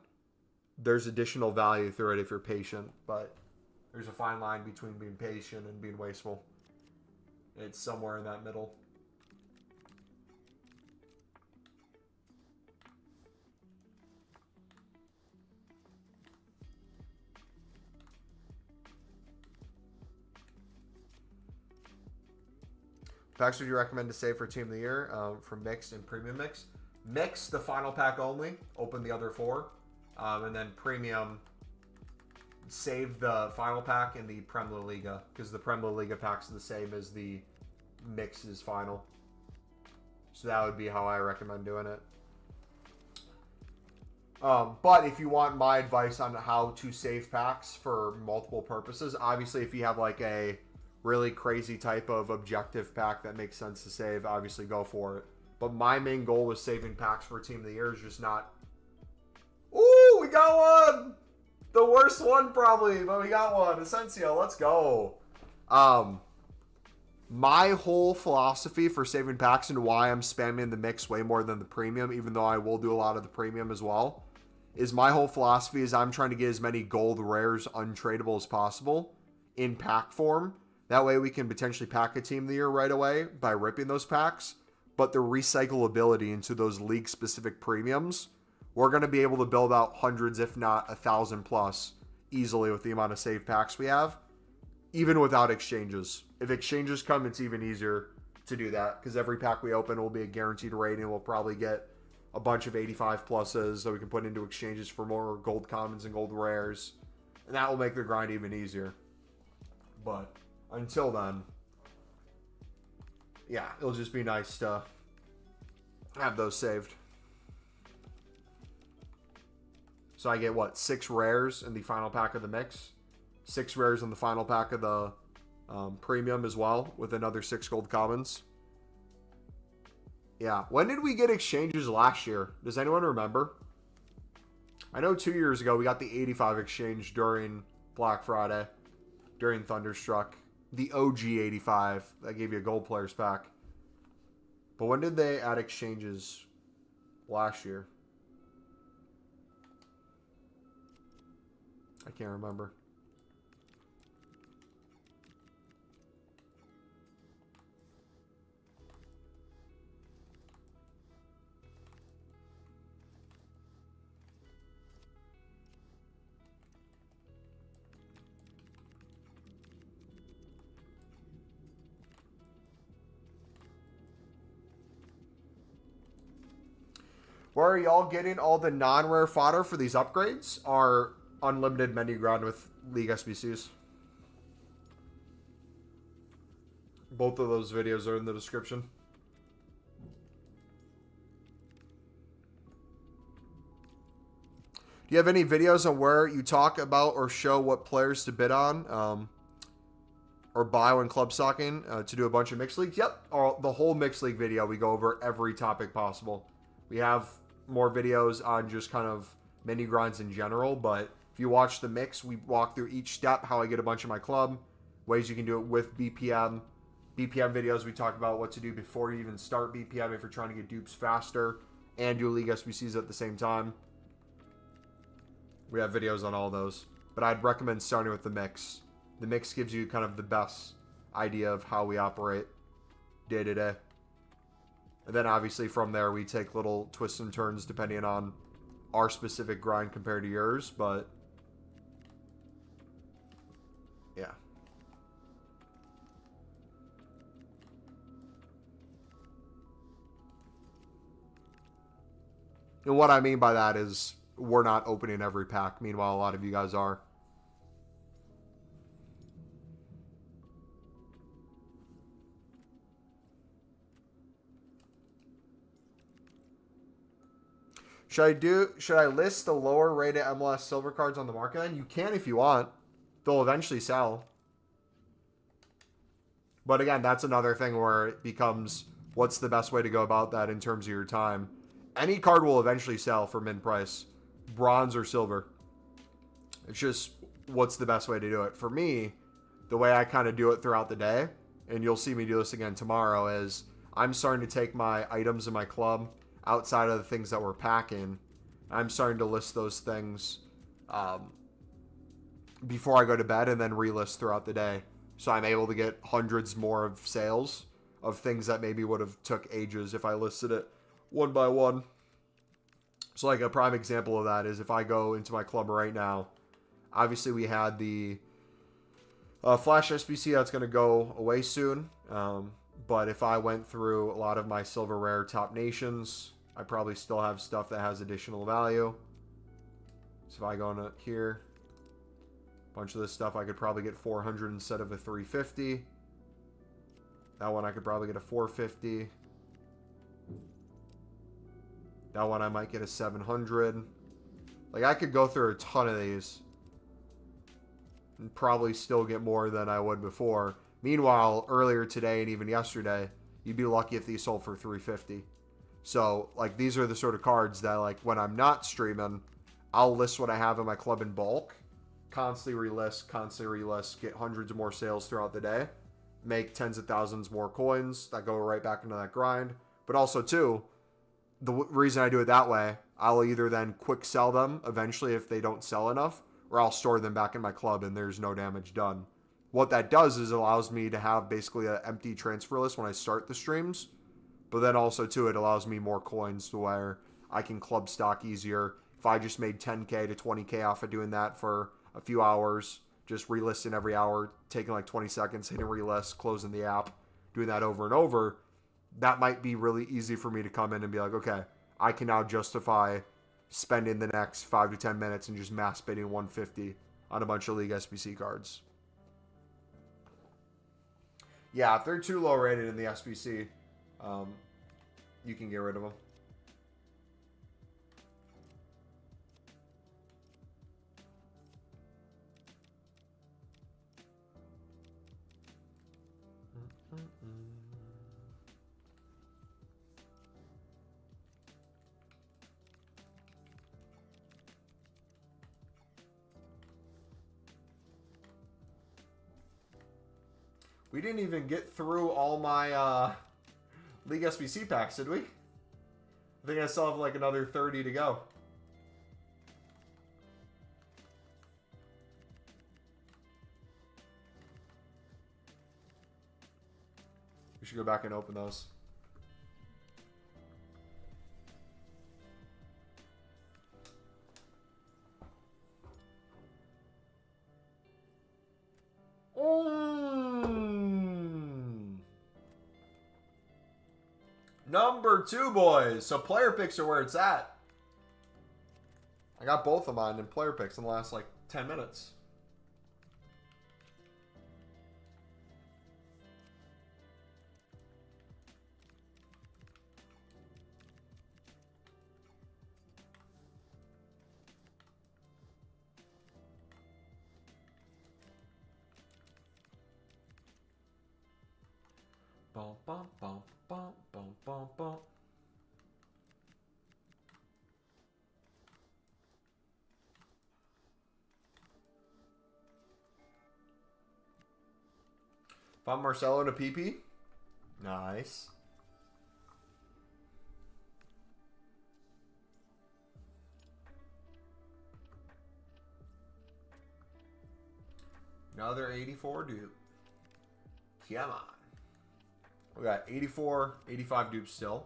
There's additional value through it if you're patient, but there's a fine line between being patient and being wasteful. It's somewhere in that middle. Packs would you recommend to save for Team of the Year from Mixed and Premium Mix? Mixed, the final pack only. Open the other 4. And then Premium, save the final pack in the Prem La Liga, because the Prem La Liga pack's the same as the Mix's final. So that would be how I recommend doing it. But if you want my advice on how to save packs for multiple purposes, obviously if you have like a really crazy type of objective pack that makes sense to save, obviously go for it. But my main goal with saving packs for Team of the Year is just not... Ooh, we got one! The worst one probably, but we got one. Asensio, let's go. My whole philosophy for saving packs and why I'm spamming the mix way more than the premium, even though I will do a lot of the premium as well, is my whole philosophy is I'm trying to get as many gold rares untradeable as possible in pack form. That way we can potentially pack a Team of the Year right away by ripping those packs. But the recyclability into those league-specific premiums, we're going to be able to build out hundreds, if not 1,000 plus, easily with the amount of save packs we have, even without exchanges. If exchanges come, it's even easier to do that, because every pack we open will be a guaranteed rating. We'll probably get a bunch of 85 pluses that we can put into exchanges for more gold commons and gold rares, and that will make the grind even easier. But until then, yeah, it'll just be nice to I have those saved. So I get, what, 6 rares in the final pack of the mix? 6 rares in the final pack of the premium as well, with another 6 gold commons. Yeah. When did we get exchanges last year? Does anyone remember? I know 2 years ago we got the 85 exchange during Black Friday, during Thunderstruck. The OG 85. That gave you a gold players pack. But when did they add exchanges last year? I can't remember. Where are y'all getting all the non-rare fodder for these upgrades? Are unlimited menu ground with League SBCs. Both of those videos are in the description. Do you have any videos on where you talk about or show what players to bid on or buy when club stocking to do a bunch of mixed leagues? Yep, the whole mixed league video, we go over every topic possible. We have more videos on just kind of menu grinds in general, but if you watch the mix, we walk through each step, how I get a bunch in my club, ways you can do it with BPM. BPM videos, we talk about what to do before you even start BPM if you're trying to get dupes faster and do League SBCs at the same time. We have videos on all those, but I'd recommend starting with the mix. The mix gives you kind of the best idea of how we operate day to day. And then obviously from there, we take little twists and turns depending on our specific grind compared to yours, but yeah. And what I mean by that is we're not opening every pack. Meanwhile, a lot of you guys are. Should I list the lower rated MLS silver cards on the market then? You can if you want. They'll eventually sell. But again, that's another thing where it becomes what's the best way to go about that in terms of your time. Any card will eventually sell for min price, bronze or silver. It's just what's the best way to do it. For me, the way I kind of do it throughout the day, and you'll see me do this again tomorrow, is I'm starting to take my items in my club outside of the things that we're packing. I'm starting to list those things before I go to bed and then relist throughout the day. So I'm able to get hundreds more of sales of things that maybe would have took ages if I listed it one by one. So like a prime example of that is if I go into my club right now, obviously we had the Flash SBC that's going to go away soon. But if I went through a lot of my silver rare top nations, I probably still have stuff that has additional value. So if I go into here, a bunch of this stuff I could probably get 400 instead of a 350. That one I could probably get a 450. That one I might get a 700. Like I could go through a ton of these and probably still get more than I would before. Meanwhile, earlier today and even yesterday, you'd be lucky if these sold for 350. So, like, these are the sort of cards that, like, when I'm not streaming, I'll list what I have in my club in bulk, constantly relist, get hundreds of more sales throughout the day, make tens of thousands more coins that go right back into that grind. But also, too, the reason I do it that way, I'll either then quick sell them eventually if they don't sell enough, or I'll store them back in my club and there's no damage done. What that does is it allows me to have basically an empty transfer list when I start the streams. But then also, too, it allows me more coins to where I can club stock easier. If I just made 10K to 20K off of doing that for a few hours, just relisting every hour, taking like 20 seconds, hitting relist, closing the app, doing that over and over, that might be really easy for me to come in and be like, okay, I can now justify spending the next 5 to 10 minutes and just mass bidding 150 on a bunch of League SBC cards. Yeah, if they're too low rated in the SBC, you can get rid of them. We didn't even get through all my League SBC packs, did we? I think I still have like another 30 to go. We should go back and open those. Number 2, boys. So player picks are where it's at. I got both of mine in player picks in the last like 10 minutes. Bum, bum, bum, bum, bum, bum, bum. Found Marcelo and a PP. Nice. Another 84 dupe. Come on. We got 84, 85 dupes still.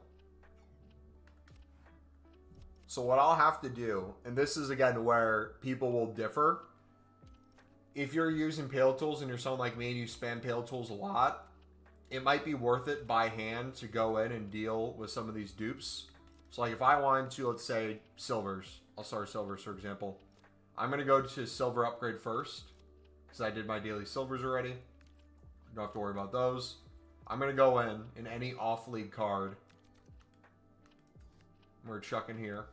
So what I'll have to do, and this is again where people will differ. If you're using Pale Tools and you're someone like me and you spam Pale Tools a lot, it might be worth it by hand to go in and deal with some of these dupes. So like if I wanted to, let's say silvers, I'll start silvers for example. I'm going to go to silver upgrade first because I did my daily silvers already. Don't have to worry about those. I'm going to go in any off-league card. We're chucking here.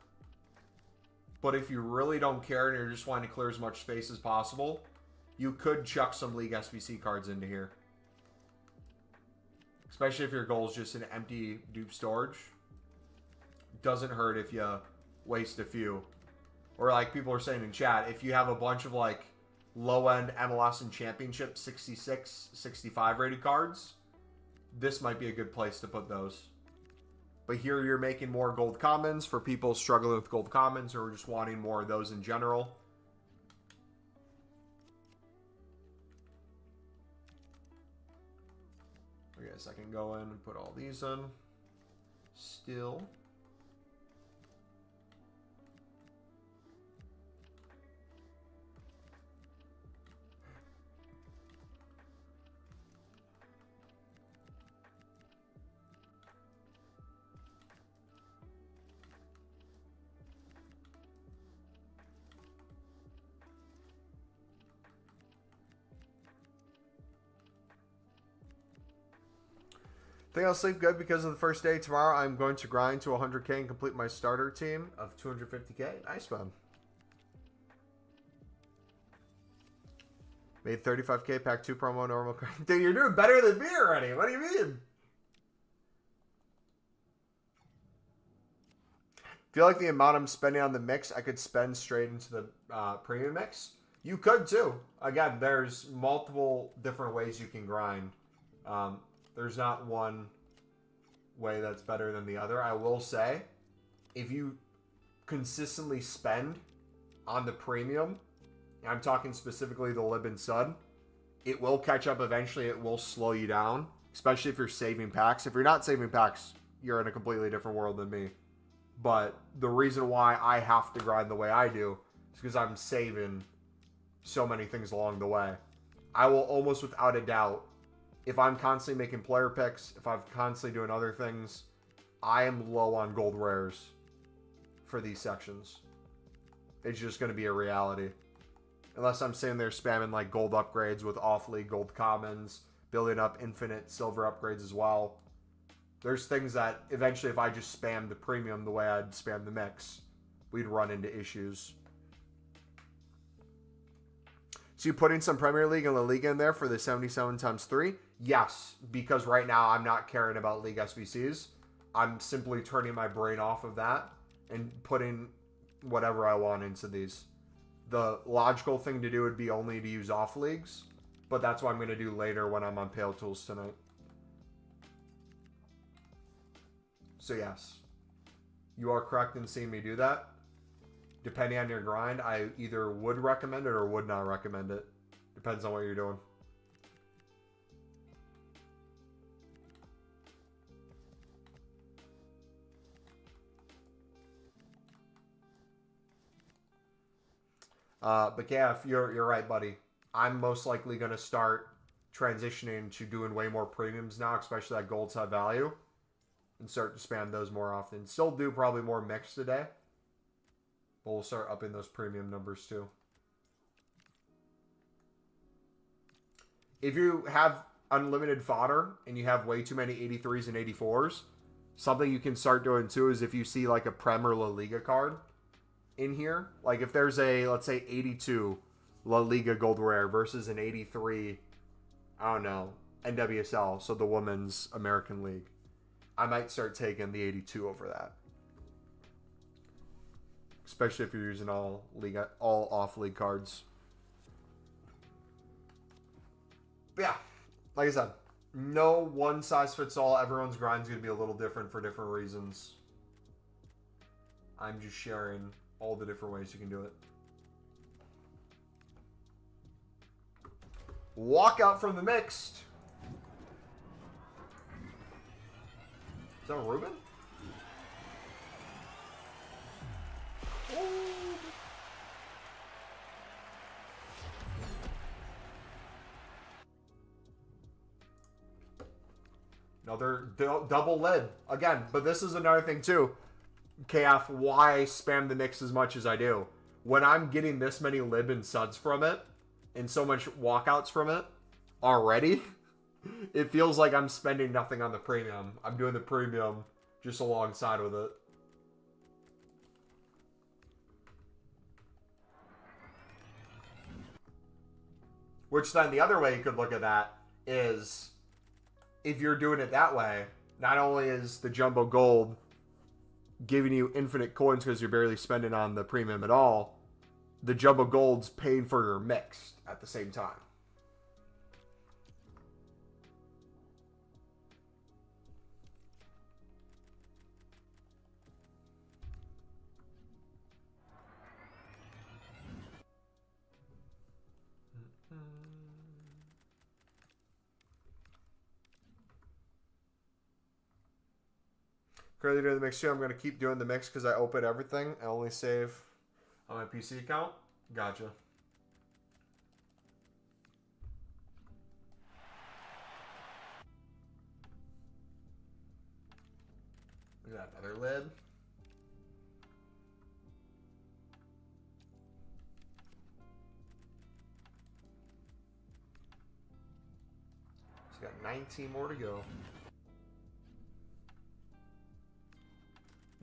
But if you really don't care and you're just wanting to clear as much space as possible, you could chuck some League SBC cards into here. Especially if your goal is just an empty dupe storage. Doesn't hurt if you waste a few. Or like people are saying in chat, if you have a bunch of like low-end MLS and Championship 66, 65 rated cards, this might be a good place to put those. But here you're making more gold commons for people struggling with gold commons or just wanting more of those in general. I guess I can go in and put all these in. Still. Think I'll sleep good because of the first day. Tomorrow I'm going to grind to 100k and complete my starter team of 250k. Nice, man. Made 35k, pack 2 promo, normal. Dude, you're doing better than me already. What do you mean? Feel like the amount I'm spending on the mix, I could spend straight into the premium mix. You could too. Again, there's multiple different ways you can grind. There's not one way that's better than the other. I will say, if you consistently spend on the premium, I'm talking specifically the Lib and Sud, it will catch up eventually. It will slow you down, especially if you're saving packs. If you're not saving packs, you're in a completely different world than me. But the reason why I have to grind the way I do is because I'm saving so many things along the way. I will almost without a doubt, if I'm constantly making player picks, if I'm constantly doing other things, I am low on gold rares for these sections. It's just going to be a reality. Unless I'm sitting there spamming like gold upgrades with off-league gold commons, building up infinite silver upgrades as well. There's things that eventually if I just spam the premium the way I'd spam the mix, we'd run into issues. So you putting some Premier League and La Liga in there for the 77 times 3? Yes, because right now I'm not caring about League SBCs. I'm simply turning my brain off of that and putting whatever I want into these. The logical thing to do would be only to use off leagues. But that's what I'm going to do later when I'm on Pale Tools tonight. So yes, you are correct in seeing me do that. Depending on your grind, I either would recommend it or would not recommend it. Depends on what you're doing. But yeah, if you're right, buddy. I'm most likely going to start transitioning to doing way more premiums now, especially that gold side value, and start to spam those more often. Still do probably more mix today, but we'll start upping those premium numbers too. If you have unlimited fodder and you have way too many 83s and 84s, something you can start doing too is if you see like a Prem or La Liga card in here, like if there's a, let's say 82 La Liga Gold Rare versus an 83, I don't know, NWSL, so the Women's American League, I might start taking the 82 over that. Especially if you're using all off league cards. But yeah, like I said, no one size fits all. Everyone's grind's going to be a little different for different reasons. I'm just sharing all the different ways you can do it. Walk out from the mixed. Is that Ruben? Oh. Another double lid. Again, but this is another thing too. KF, why I spam the mix as much as I do. When I'm getting this many lib and suds from it, and so much walkouts from it already, it feels like I'm spending nothing on the premium. I'm doing the premium just alongside with it. Which then the other way you could look at that is, if you're doing it that way, not only is the Jumbo Gold giving you infinite coins because you're barely spending on the premium at all, the Jumbo Gold's paying for your mix at the same time. Currently doing the mix too. I'm going to keep doing the mix because I open everything. I only save on my PC account. Gotcha. Look at that, another lid. It's got 19 more to go.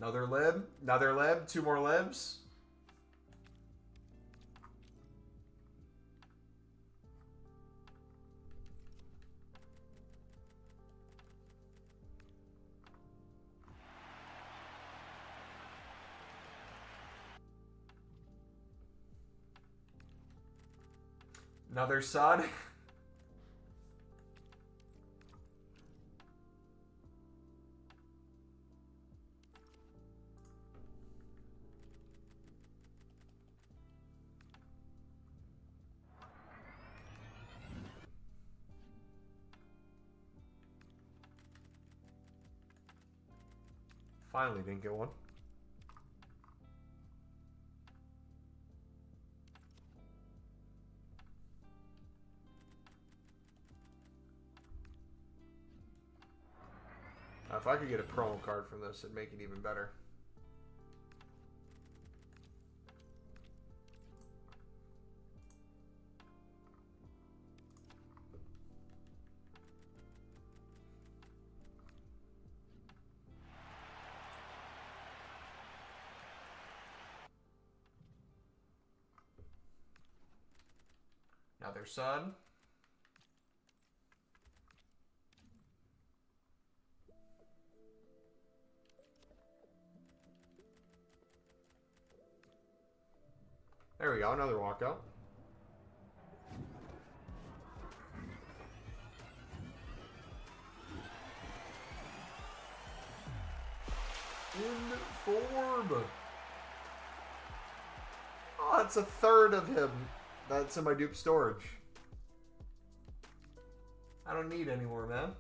Another lib, 2 more libs. Another sod. Finally didn't get one. Now, if I could get a promo card from this, it'd make it even better. Another sun. There we go, another walkout. form. Oh, that's a third of him. That's in my dupe storage. I don't need any more, man.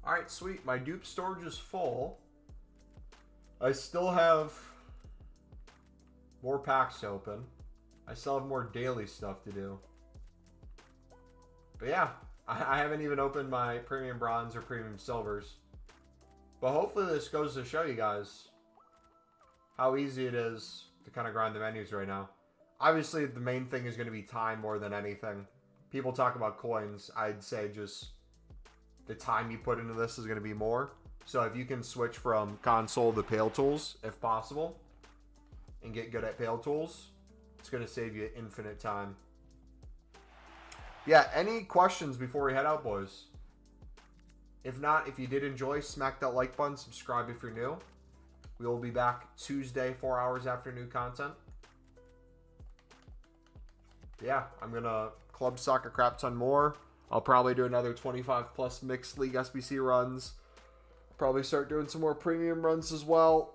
Alright, sweet. My dupe storage is full. I still have more packs to open. I still have more daily stuff to do. But yeah, I haven't even opened my premium bronze or premium silvers. But hopefully this goes to show you guys how easy it is to kind of grind the menus right now. Obviously, the main thing is going to be time more than anything. People talk about coins. I'd say just the time you put into this is going to be more. So if you can switch from console to Pale Tools, if possible, and get good at Pale Tools, it's going to save you infinite time. Yeah, any questions before we head out, boys? If not, if you did enjoy, smack that like button, subscribe if you're new. We will be back Tuesday, 4 hours after new content. Yeah, I'm going to club stock a crap ton more. I'll probably do another 25 plus mixed league SBC runs. Probably start doing some more premium runs as well.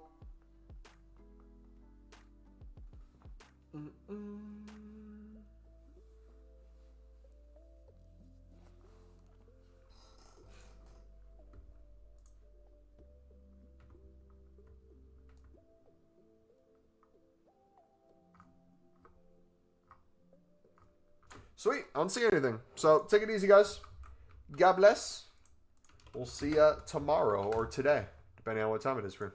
Sweet. I don't see anything. So take it easy, guys. God bless. We'll see you tomorrow or today, depending on what time it is for you.